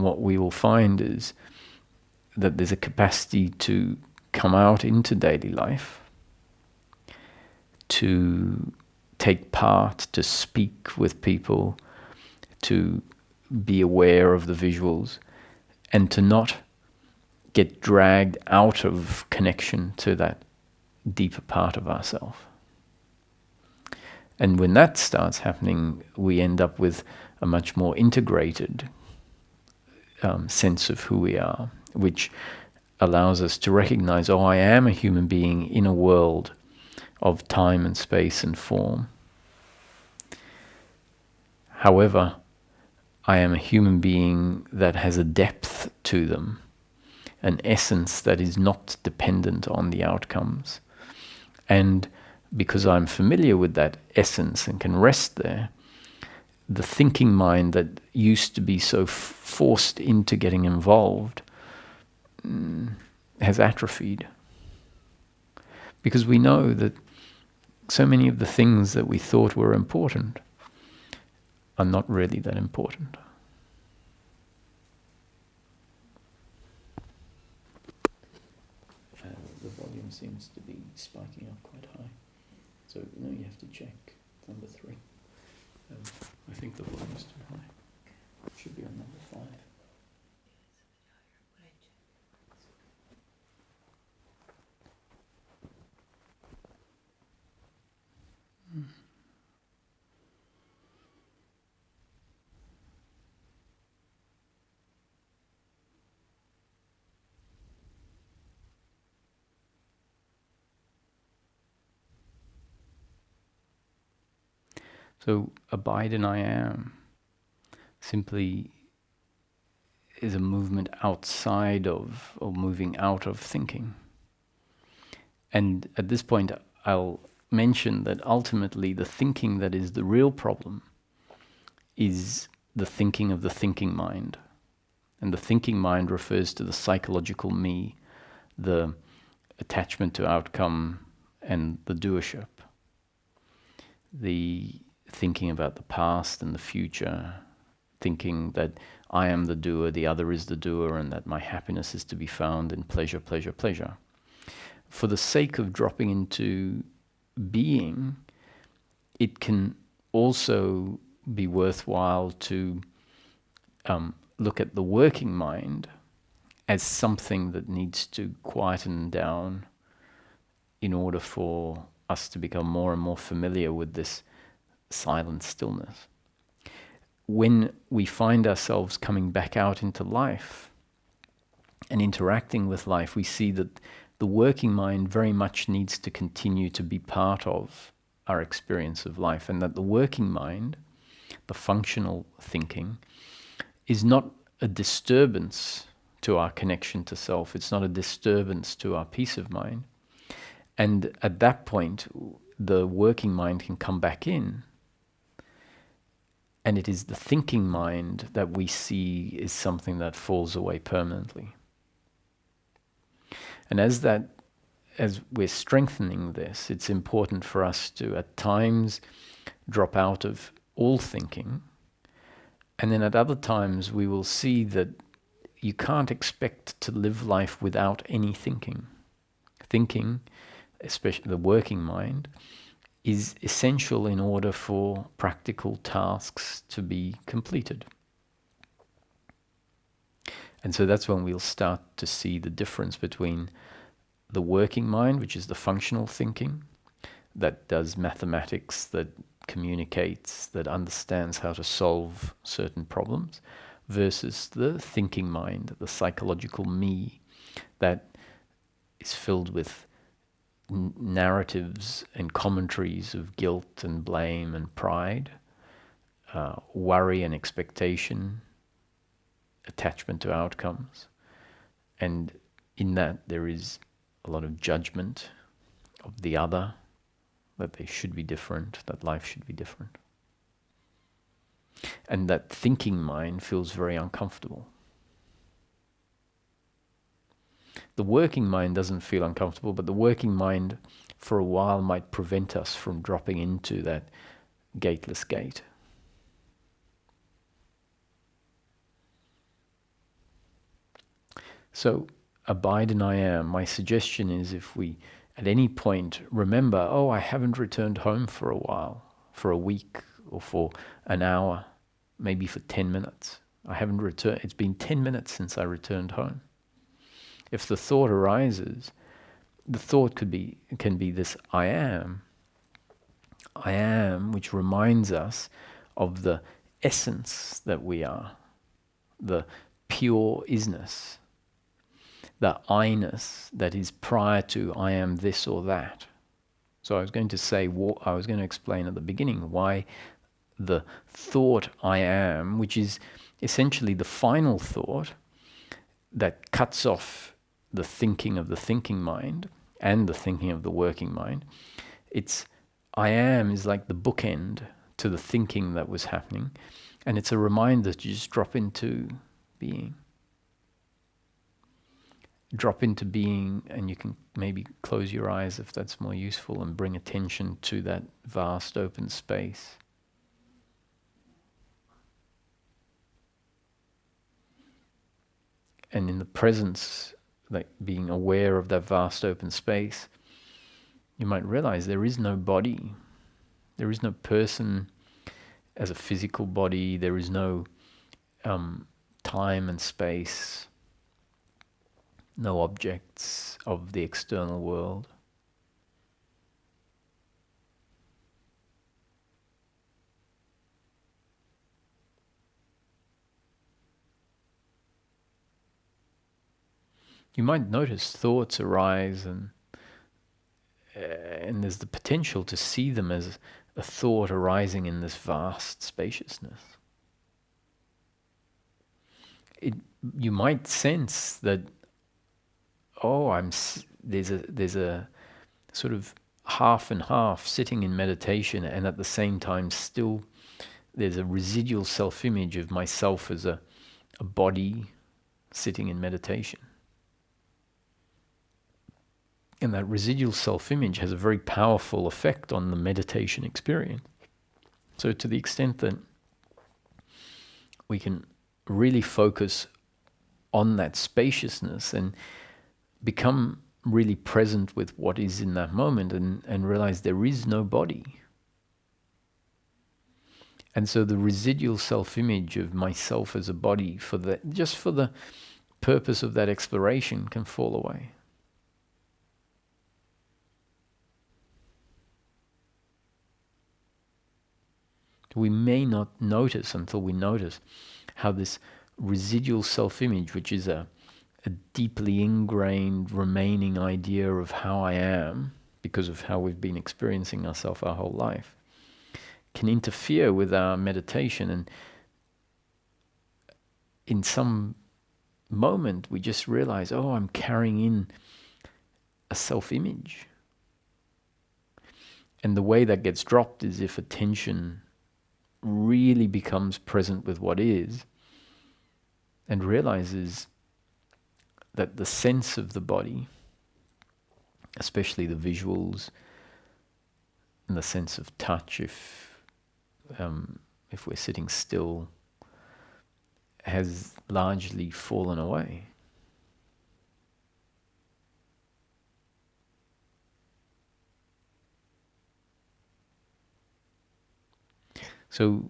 S1: what we will find is that there's a capacity to come out into daily life, to take part, to speak with people, to be aware of the visuals, and to not get dragged out of connection to that deeper part of ourselves. And when that starts happening, we end up with a much more integrated sense of who we are, which allows us to recognize, I am a human being in a world of time and space and form. However, I am a human being that has a depth to them, an essence that is not dependent on the outcomes. And because I'm familiar with that essence and can rest there, the thinking mind that used to be so forced into getting involved has atrophied. Because we know that so many of the things that we thought were important are not really that important. The volume seems to be spiking up quite high. So now you have to check number 3. I think the volume is too high. It should be on number 5. So abide in I am simply is a movement outside of, or moving out of thinking. And at this point I'll mention that ultimately the thinking that is the real problem is the thinking of the thinking mind. And the thinking mind refers to the psychological me, the attachment to outcome and the doership. The thinking about the past and the future, thinking that I am the doer, the other is the doer, and that my happiness is to be found in pleasure, pleasure, pleasure. For the sake of dropping into being, it can also be worthwhile to look at the working mind as something that needs to quieten down in order for us to become more and more familiar with this silent stillness. When we find ourselves coming back out into life and interacting with life, we see that the working mind very much needs to continue to be part of our experience of life, and that the working mind, the functional thinking, is not a disturbance to our connection to self. It's not a disturbance to our peace of mind. And at that point, the working mind can come back in. And it is the thinking mind that we see is something that falls away permanently. And as we're strengthening this, it's important for us to at times drop out of all thinking. And then at other times we will see that you can't expect to live life without any thinking. Thinking, especially the working mind, is essential in order for practical tasks to be completed. And so that's when we'll start to see the difference between the working mind, which is the functional thinking, that does mathematics, that communicates, that understands how to solve certain problems, versus the thinking mind, the psychological me, that is filled with narratives and commentaries of guilt and blame and pride, worry and expectation, attachment to outcomes. And in that there is a lot of judgment of the other, that they should be different, that life should be different. And that thinking mind feels very uncomfortable. The working mind doesn't feel uncomfortable, but the working mind for a while might prevent us from dropping into that gateless gate. So, abide in I am. My suggestion is, if we at any point remember, I haven't returned home for a while, for a week or for an hour, maybe for 10 minutes. I haven't returned. It's been 10 minutes since I returned home. If the thought arises, the thought can be this I am, which reminds us of the essence that we are, the pure isness, the I-ness that is prior to I am this or that. So I was going to explain at the beginning why the thought I am, which is essentially the final thought that cuts off the thinking of the thinking mind and the thinking of the working mind. It's I am is like the bookend to the thinking that was happening, and it's a reminder to just drop into being. Drop into being, and you can maybe close your eyes if that's more useful, and bring attention to that vast open space. And in the presence, like being aware of that vast open space, you might realize there is no body. There is no person as a physical body. There is no time and space. No objects of the external world. You might notice thoughts arise, and there's the potential to see them as a thought arising in this vast spaciousness. You might sense that, there's a sort of half and half sitting in meditation, and at the same time still there's a residual self-image of myself as a body sitting in meditation. And that residual self-image has a very powerful effect on the meditation experience. So to the extent that we can really focus on that spaciousness and become really present with what is in that moment, and realize there is no body. And so the residual self-image of myself as a body, just for the purpose of that exploration, can fall away. We may not notice until we notice how this residual self-image, which is a deeply ingrained remaining idea of how I am, because of how we've been experiencing ourselves our whole life, can interfere with our meditation. And in some moment we just realize, oh, I'm carrying in a self-image. And the way that gets dropped is if attention really becomes present with what is and realizes that the sense of the body, especially the visuals and the sense of touch, if we're sitting still, has largely fallen away. So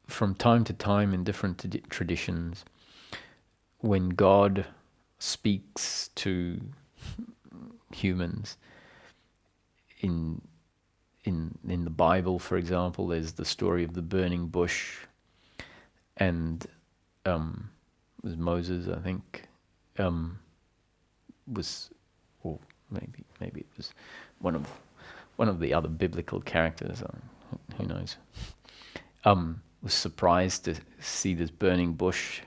S1: from time to time in different traditions, when God speaks to humans, in the Bible, for example, there's the story of the burning bush, and it was Moses, I think, was, or maybe it was one of the other biblical characters. Who knows? Was surprised to see this burning bush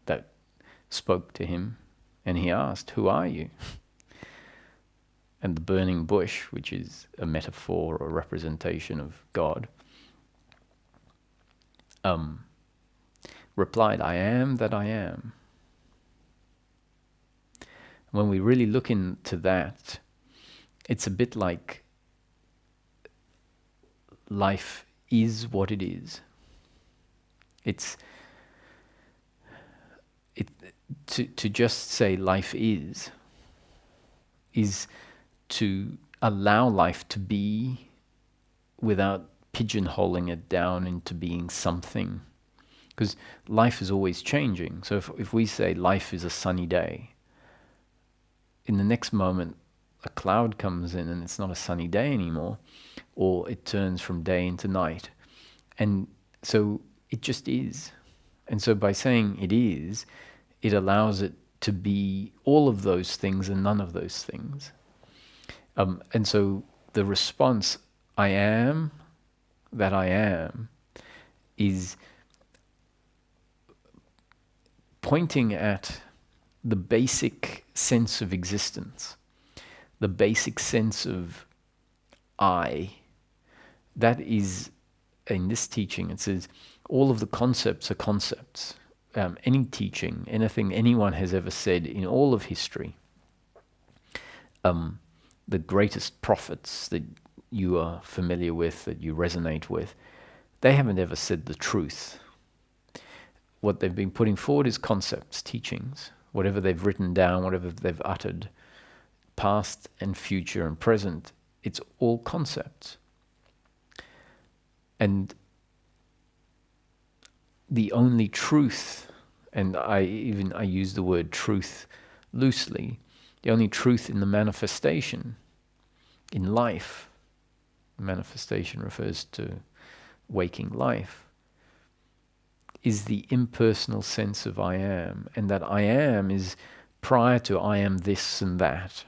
S1: that spoke to him, and he asked, "Who are you?" And the burning bush, which is a metaphor or a representation of God, replied, "I am that I am." When we really look into that, it's a bit like life is what it is. To just say life is to allow life to be without pigeonholing it down into being something. Because life is always changing. So if we say life is a sunny day, in the next moment a cloud comes in and it's not a sunny day anymore, or it turns from day into night. And so it just is. And so by saying it is, it allows it to be all of those things and none of those things. And so the response, I am that I am, is pointing at the basic sense of existence, the basic sense of I. That is, in this teaching, it says all of the concepts are concepts. Any teaching, anything anyone has ever said in all of history, the greatest prophets that you are familiar with, that you resonate with, they haven't ever said the truth. What they've been putting forward is concepts, teachings, whatever they've written down, whatever they've uttered, past and future and present, it's all concepts. And the only truth, and I use the word truth loosely, the only truth in the manifestation, in life, manifestation refers to waking life, is the impersonal sense of I am. And that I am is prior to I am this and that,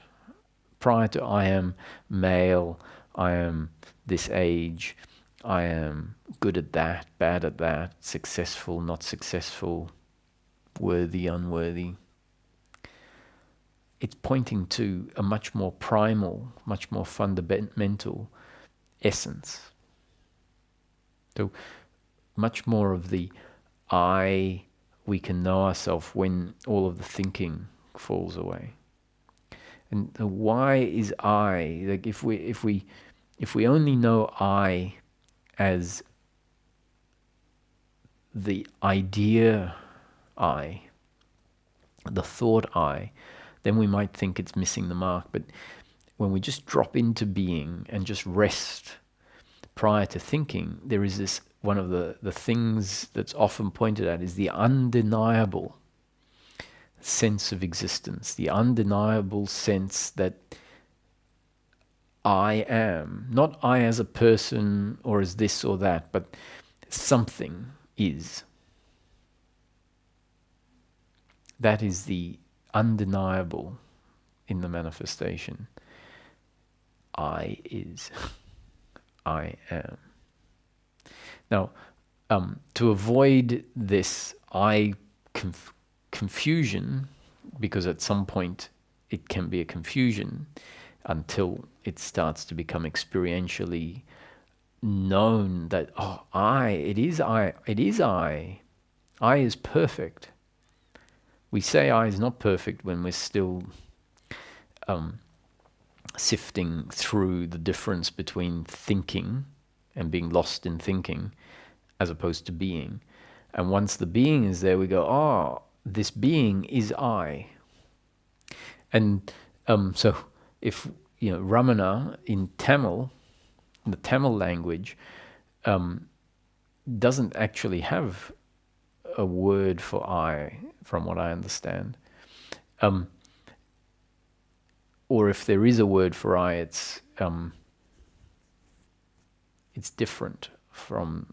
S1: prior to I am male, I am this age, I am good at that, bad at that, successful, not successful, worthy, unworthy. It's pointing to a much more primal, much more fundamental essence. So much more of the I, we can know ourselves when all of the thinking falls away. And the why is I, like if we only know I as the idea I, the thought I, then we might think it's missing the mark. But when we just drop into being and just rest prior to thinking, there is this one of the things that's often pointed at is the undeniable sense of existence, the undeniable sense that I am, not I as a person or as this or that, but something is. That is the undeniable in the manifestation. I is. I am. Now, to avoid this I confusion, because at some point it can be a confusion until it starts to become experientially known that, it is I. I is perfect. We say I is not perfect when we're still sifting through the difference between thinking and being lost in thinking as opposed to being. And once the being is there, we go, this being is I. And so if, Ramana in Tamil, in the Tamil language, doesn't actually have a word for I, from what I understand. Or if there is a word for I, it's different from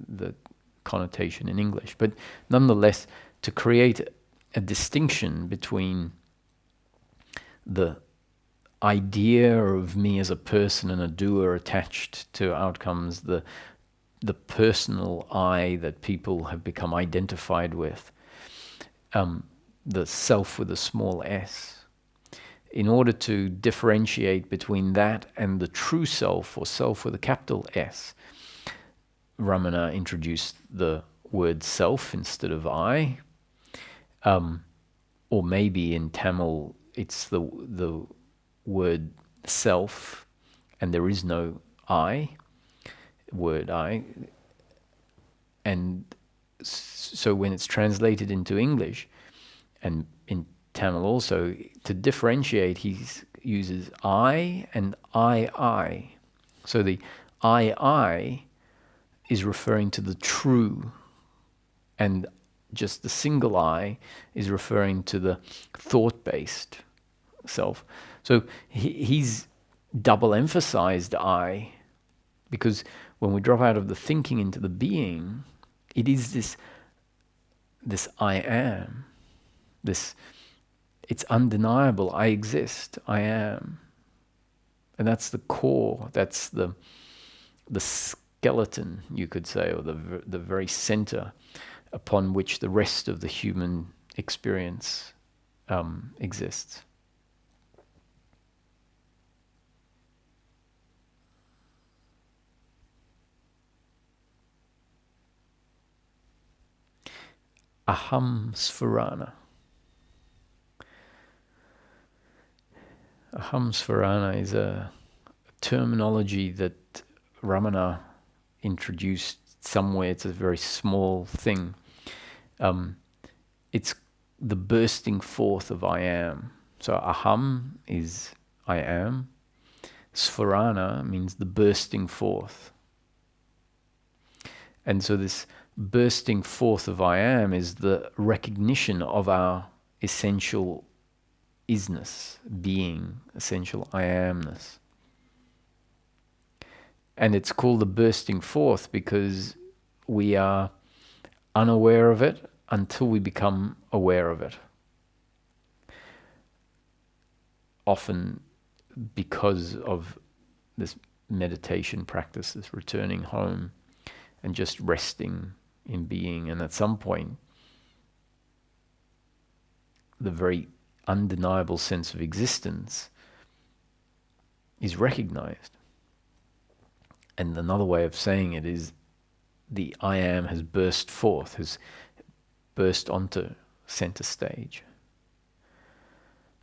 S1: the connotation in English. But nonetheless, to create a distinction between the idea of me as a person and a doer attached to outcomes, the personal I that people have become identified with, the self with a small s. In order to differentiate between that and the true self, or self with a capital S, Ramana introduced the word self instead of I. Or maybe in Tamil it's the word self, and there is no word I. And so when it's translated into English, and in Tamil also, to differentiate, he uses I and I. So the I is referring to the true, and just the single I is referring to the thought-based self. So he's double emphasized I, because when we drop out of the thinking into the being, it is this I am, it's undeniable. I exist. I am. And that's the core. That's the skeleton, you could say, or the very center upon which the rest of the human experience exists. Ahamsfirana. Ahamsfirana is a terminology that Ramana introduced somewhere. It's a very small thing. It's the bursting forth of I am. So aham is I am. Sfarana means the bursting forth. And so this bursting forth of I am is the recognition of our essential isness, being, essential I amness. And it's called the bursting forth because we are unaware of it until we become aware of it. Often because of this meditation practice, this returning home and just resting in being. And at some point, the very undeniable sense of existence is recognized. And another way of saying it is the I am has burst forth, has burst onto center stage.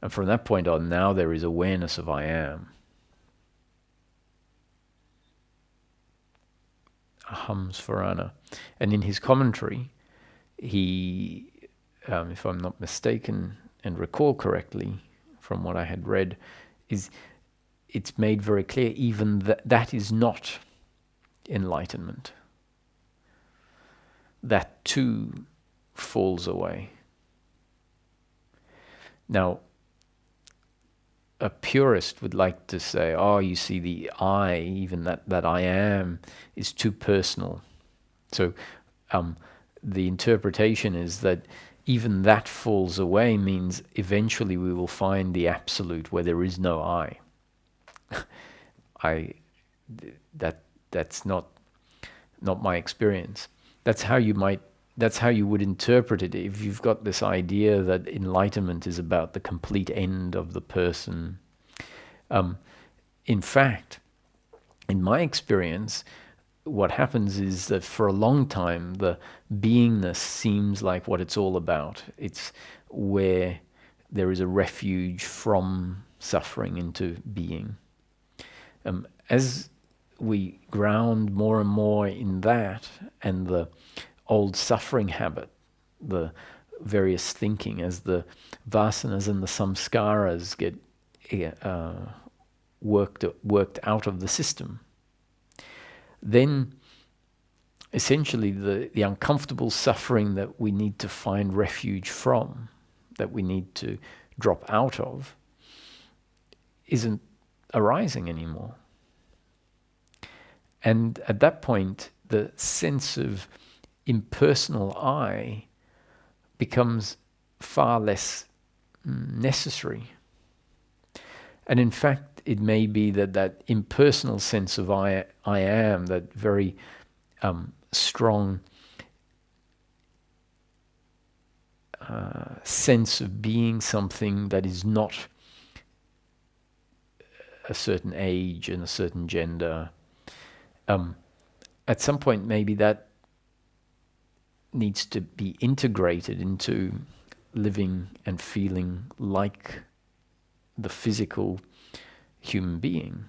S1: And from that point on, now there is awareness of I am. Ahamsfirana. And in his commentary, he, if I'm not mistaken and recall correctly from what I had read, it's made very clear even that is not enlightenment. that too falls away. Now, a purist would like to say, oh, you see, the I, even that I am, is too personal. So the interpretation is that even that falls away means eventually we will find the absolute where there is no I. That's not my experience. That's how you would interpret it if you've got this idea that enlightenment is about the complete end of the person. In fact, in my experience, what happens is that for a long time, the beingness seems like what it's all about. It's where there is a refuge from suffering into being. As we ground more and more in that, and the old suffering habit, the various thinking, as the vasanas and the samskaras get worked out of the system, then essentially the uncomfortable suffering that we need to find refuge from, that we need to drop out of, isn't arising anymore. And at that point, the sense of impersonal I becomes far less necessary. And in fact, it may be that impersonal sense of I am, that very strong sense of being something that is not a certain age and a certain gender, at some point maybe that needs to be integrated into living and feeling like the physical human being,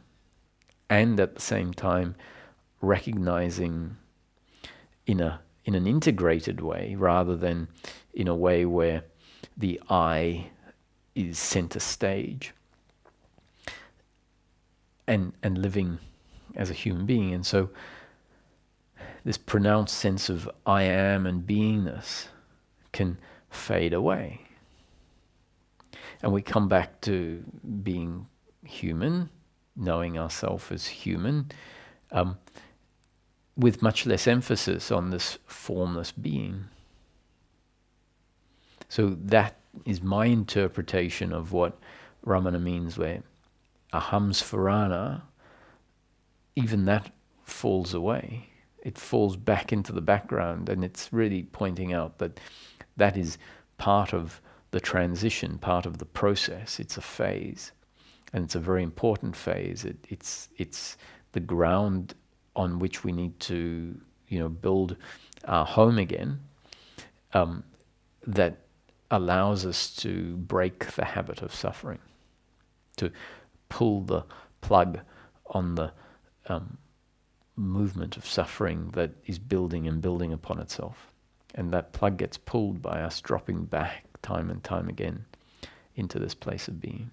S1: and at the same time recognizing in an integrated way, rather than in a way where the I is center stage, and living as a human being. And so this pronounced sense of I am and beingness can fade away. And we come back to being human, knowing ourselves as human, with much less emphasis on this formless being. So that is my interpretation of what Ramana means, where Ahamsfirana, even that falls away. It falls back into the background, and it's really pointing out that that is part of the transition, part of the process. It's a phase, and it's a very important phase. It's the ground on which we need to, build our home again. That allows us to break the habit of suffering, to pull the plug on the movement of suffering that is building and building upon itself. And that plug gets pulled by us dropping back time and time again into this place of being.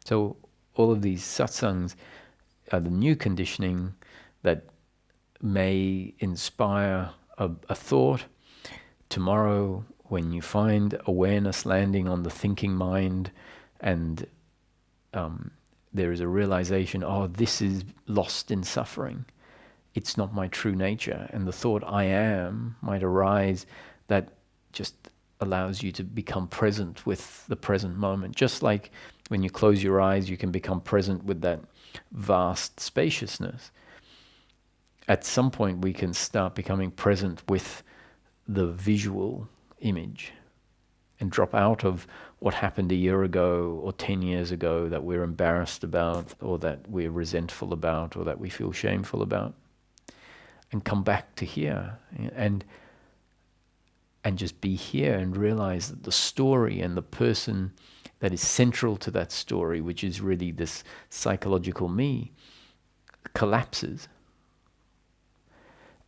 S1: So all of these satsangs are the new conditioning that may inspire a thought. Tomorrow, when you find awareness landing on the thinking mind, and there is a realization, this is lost in suffering. It's not my true nature. And the thought I am might arise, that just allows you to become present with the present moment. Just like when you close your eyes, you can become present with that vast spaciousness. At some point, we can start becoming present with the visual image and drop out of what happened a year ago or 10 years ago that we're embarrassed about, or that we're resentful about, or that we feel shameful about, and come back to here and just be here and realize that the story and the person that is central to that story, which is really this psychological me, collapses.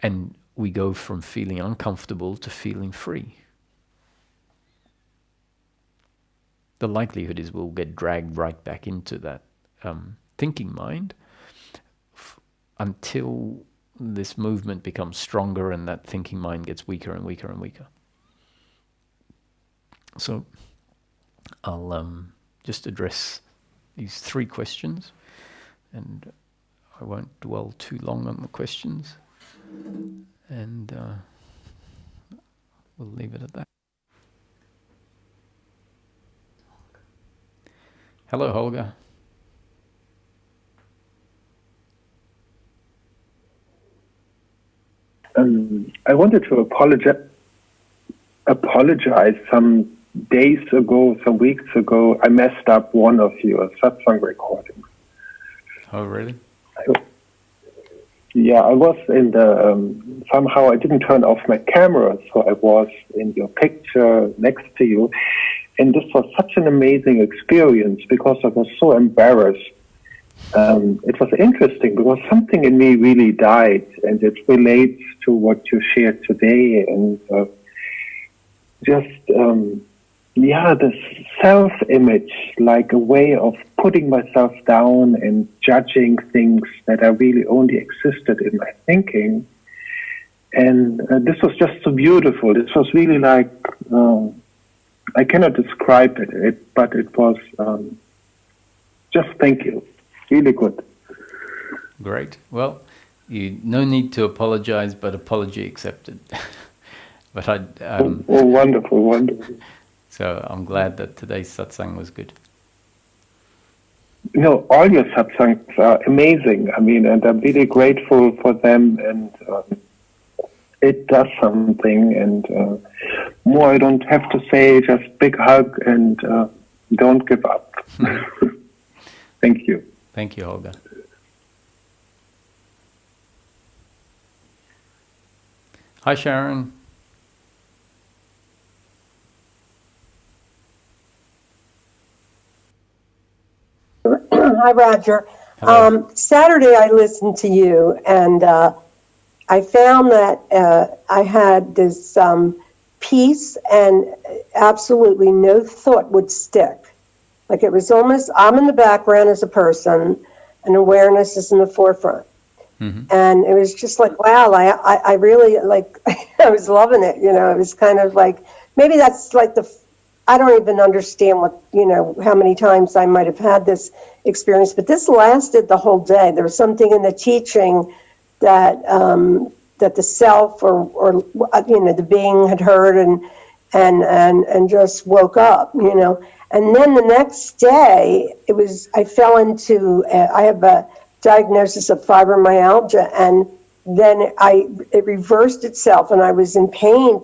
S1: And we go from feeling uncomfortable to feeling free. The likelihood is we'll get dragged right back into that thinking mind until this movement becomes stronger and that thinking mind gets weaker and weaker and weaker. So I'll just address these 3 questions, and I won't dwell too long on the questions, and we'll leave it at that. Hello, Holger.
S2: I wanted to apologize. Some days ago, some weeks ago, I messed up one of your satsang recordings.
S1: Oh, really?
S2: I was in the, somehow I didn't turn off my camera, so I was in your picture next to you. And this was such an amazing experience because I was so embarrassed. It was interesting because something in me really died, and it relates to what you shared today. And this self-image, like a way of putting myself down and judging things that are really only existed in my thinking. And this was just so beautiful. This was really like, I cannot describe it, but it was just thank you. Really good.
S1: Great. Well, no need to apologize, but apology accepted. But
S2: wonderful, wonderful.
S1: So I'm glad that today's satsang was good.
S2: All your satsangs are amazing. I mean, and I'm really grateful for them, and it does something. And more I don't have to say, just big hug and don't give up. Thank you.
S1: Thank you, Holger. Hi, Sharon.
S3: Hi, Roger. Saturday I listened to you, and I found that I had this peace, and absolutely no thought would stick. Like it was almost, I'm in the background as a person, and awareness is in the forefront. Mm-hmm. And it was just like, wow, I really, like, I was loving it, It was kind of like, maybe that's like I don't even understand what, how many times I might have had this experience, but this lasted the whole day. There was something in the teaching that that the self or the being had heard and just woke up, And then the next day, I fell into, I have a diagnosis of fibromyalgia, and then it reversed itself, and I was in pain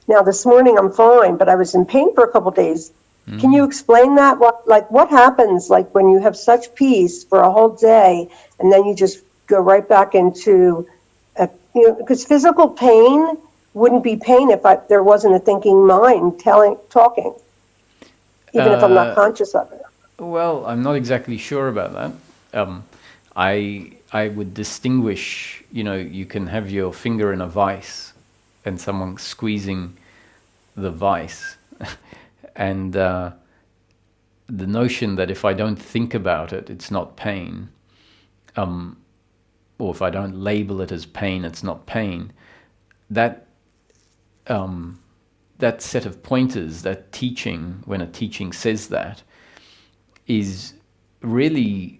S3: now this morning I'm fine, but I was in pain for a couple of days. Mm-hmm. Can you explain that? What happens, like when you have such peace for a whole day, and then you just go right back into, because physical pain wouldn't be pain if there wasn't a thinking mind talking. Even if I'm not conscious of it.
S1: Well, I'm not exactly sure about that. I would distinguish, you can have your finger in a vice and someone squeezing the vice. And the notion that if I don't think about it, it's not pain. Or if I don't label it as pain, it's not pain. That set of pointers, that teaching, when a teaching says that, is really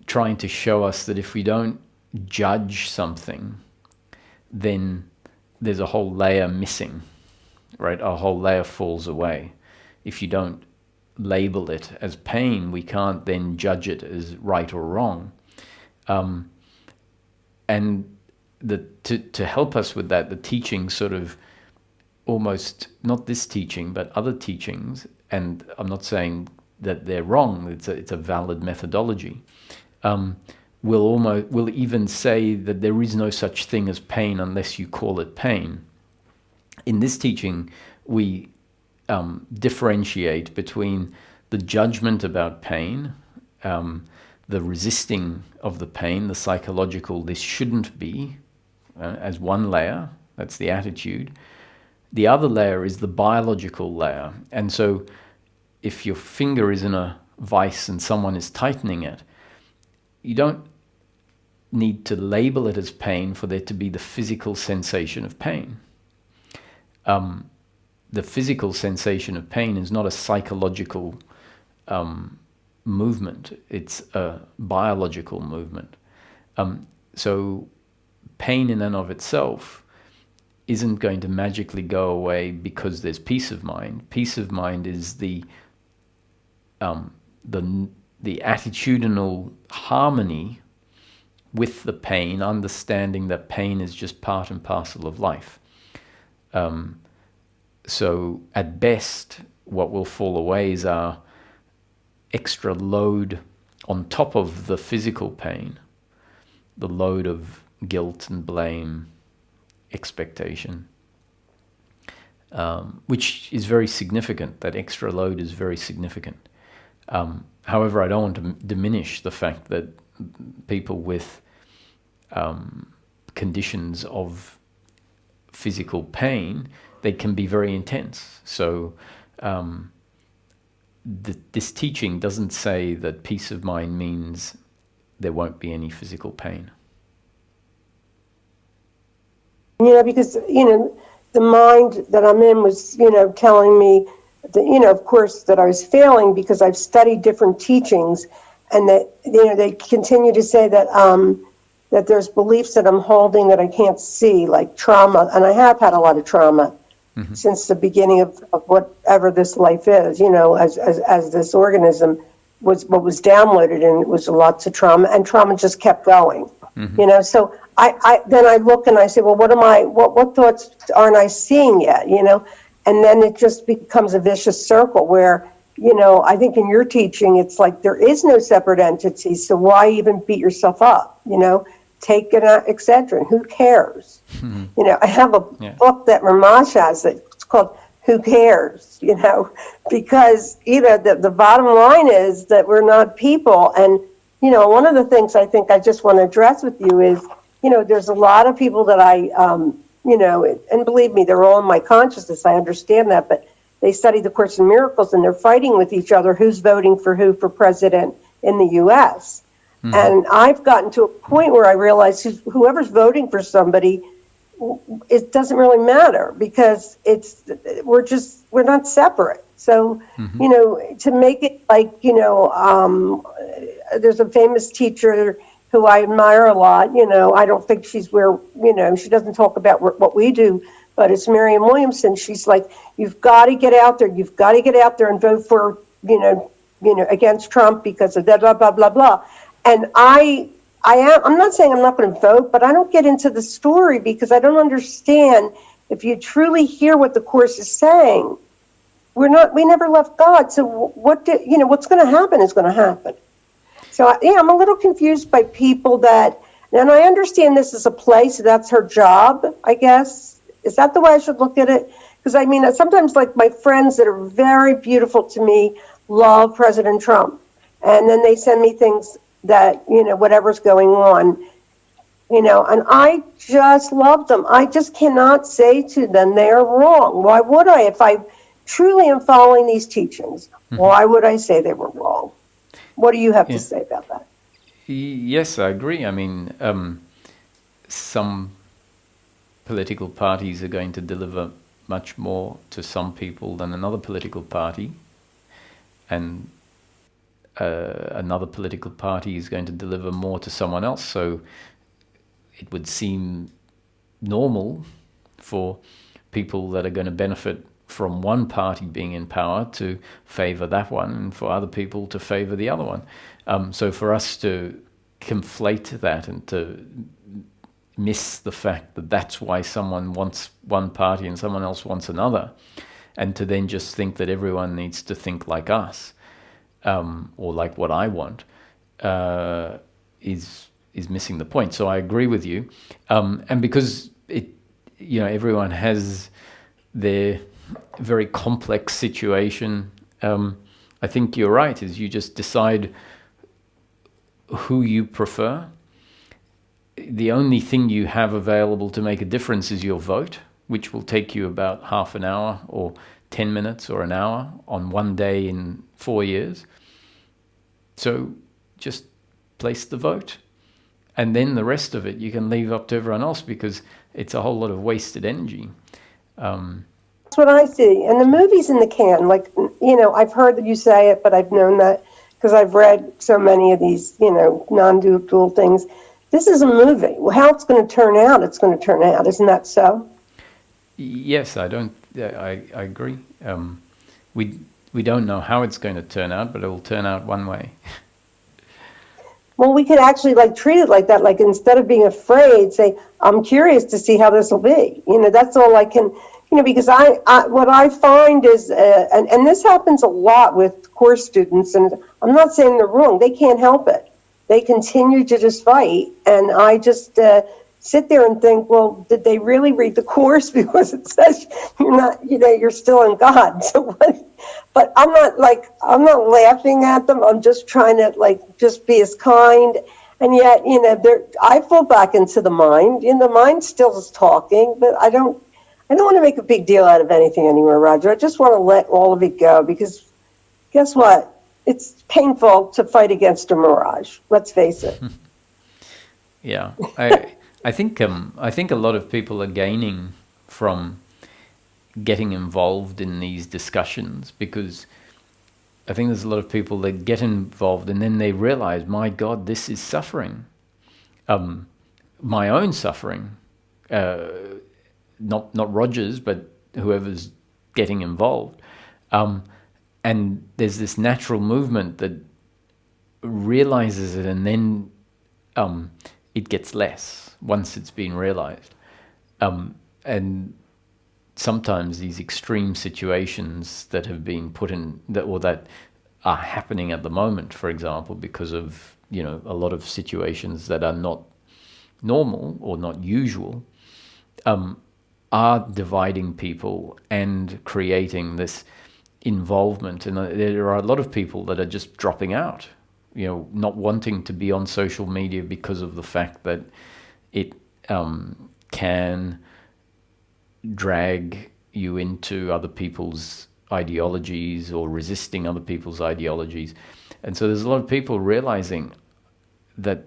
S1: trying to show us that if we don't judge something, then there's a whole layer missing, right? A whole layer falls away. If you don't label it as pain, we can't then judge it as right or wrong. And to help us with that, the teaching sort of almost, not this teaching, but other teachings, and I'm not saying that they're wrong, it's a valid methodology, will even say that there is no such thing as pain unless you call it pain. In this teaching, we differentiate between the judgment about pain, the resisting of the pain, the psychological, this shouldn't be, as one layer, that's the attitude. The other layer is the biological layer. And so if your finger is in a vice and someone is tightening it, you don't need to label it as pain for there to be the physical sensation of pain. The physical sensation of pain is not a psychological movement, it's a biological movement. So pain in and of itself isn't going to magically go away because there's peace of mind. Peace of mind is the attitudinal harmony with the pain, understanding that pain is just part and parcel of life. So at best, what will fall away is our extra load on top of the physical pain, the load of guilt and blame, expectation, which is very significant. That extra load is very significant. However, I don't want to diminish the fact that people with conditions of physical pain, they can be very intense. So this teaching doesn't say that peace of mind means there won't be any physical pain.
S3: Because, the mind that I'm in was, telling me that, of course, that I was failing because I've studied different teachings, and that, they continue to say that, that there's beliefs that I'm holding that I can't see, like trauma, and I have had a lot of trauma since the beginning of whatever this life is, as this organism was what was downloaded, and it was lots of trauma, and trauma just kept going, so I then I look and I say, well, what thoughts aren't I seeing yet, and then it just becomes a vicious circle where, I think in your teaching, it's like there is no separate entity, so why even beat yourself up, take it out, etc. Who cares? I have a book that Ramesh has that's called Who Cares? Because, the bottom line is that we're not people. And, one of the things I think I just want to address with you is, there's a lot of people that I, and believe me, they're all in my consciousness. I understand that, but they study the Course in Miracles and they're fighting with each other who's voting for who for president in the U.S. And I've gotten to a point where I realize whoever's voting for somebody, it doesn't really matter because we're not separate. So, to make it like, there's a famous teacher who I admire a lot, I don't think she's where, she doesn't talk about what we do, but it's Marianne Williamson. She's like, you've got to get out there. You've got to get out there and vote for, against Trump because of that, blah, blah, blah, blah. And I'm not saying I'm not going to vote, but I don't get into the story because I don't understand. If you truly hear what the Course is saying, we never left God. So what's going to happen is going to happen. So I'm a little confused by people and I understand this is a play, so that's her job, I guess. Is that the way I should look at it? Because sometimes like my friends that are very beautiful to me love President Trump. And then they send me things that, whatever's going on, and I just love them. I just cannot say to them they're wrong. Why would I? If I truly am following these teachings, why would I say they were wrong? What do you have to say about that?
S1: Yes, I agree. Some political parties are going to deliver much more to some people than another political party, and another political party is going to deliver more to someone else. So it would seem normal for people that are going to benefit from one party being in power to favor that one, and for other people to favor the other one. So for us to conflate that and to miss the fact that that's why someone wants one party and someone else wants another, and to then just think that everyone needs to think like us, or like what I want, is missing the point. So I agree with you, and because everyone has their very complex situation, I think you're right. Is you just decide who you prefer. The only thing you have available to make a difference is your vote, which will take you about half an hour or 10 minutes or an hour on one day in 4 years. So just place the vote, and then the rest of it you can leave up to everyone else, because it's a whole lot of wasted energy.
S3: That's what I see. And the movie's in the can. Like, I've heard that you say it, but I've known that because I've read so many of these, non-dual things. This is a movie. Well, how it's going to turn out, it's going to turn out. Isn't that so?
S1: Yes, I agree. We don't know how it's going to turn out, but it will turn out one way.
S3: Well, we could actually treat it like that. Like, instead of being afraid, say, I'm curious to see how this will be. That's all I can, because what I find is, and this happens a lot with course students, and I'm not saying they're wrong. They can't help it. They continue to just fight. And I just sit there and think, well, did they really read the course? Because it says you're not, you're still in God. So what? But I'm not laughing at them. I'm just trying to just be as kind. And yet, I fall back into the mind. The mind still is talking, but I don't want to make a big deal out of anything anymore, Roger. I just want to let all of it go, because guess what? It's painful to fight against a mirage. Let's face it.
S1: Yeah, I think a lot of people are gaining from getting involved in these discussions, because I think there's a lot of people that get involved and then they realize, my God, this is suffering. My own suffering. Not Roger's, but whoever's getting involved. And there's this natural movement that realizes it, and then it gets less once it's been realized. And sometimes these extreme situations that have been put in, that are happening at the moment, for example, because of a lot of situations that are not normal or not usual, are dividing people and creating this involvement. And there are a lot of people that are just dropping out, not wanting to be on social media because of the fact that it can drag you into other people's ideologies or resisting other people's ideologies. And so there's a lot of people realizing that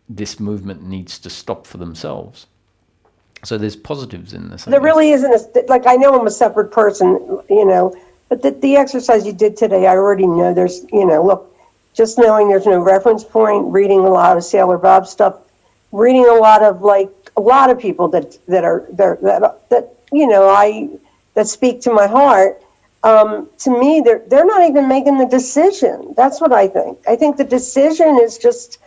S1: this movement needs to stop for themselves. So there's positives in this.
S3: There really isn't I know I'm a separate person, but the exercise you did today, I already know there's, look, just knowing there's no reference point, reading a lot of Sailor Bob stuff, reading a lot of people that speak to my heart. To me, they're not even making the decision. That's what I think. I think the decision is just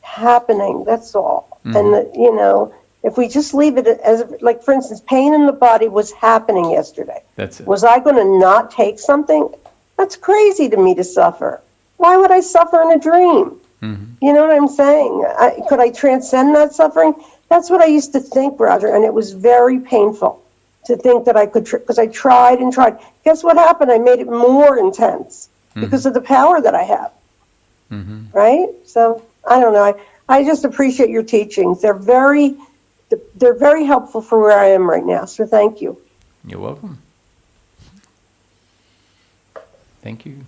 S3: happening. That's all. Mm-hmm. And if we just leave it as, for instance, pain in the body was happening yesterday.
S1: That's it.
S3: Was I going to not take something? That's crazy to me to suffer. Why would I suffer in a dream? Mm-hmm. You know what I'm saying? Could I transcend that suffering? That's what I used to think, Roger, and it was very painful to think that I could, because I tried and tried. Guess what happened? I made it more intense because of the power that I have. Mm-hmm. Right? So, I don't know. I just appreciate your teachings. They're very helpful for where I am right now. So thank you.
S1: You're welcome. Thank you.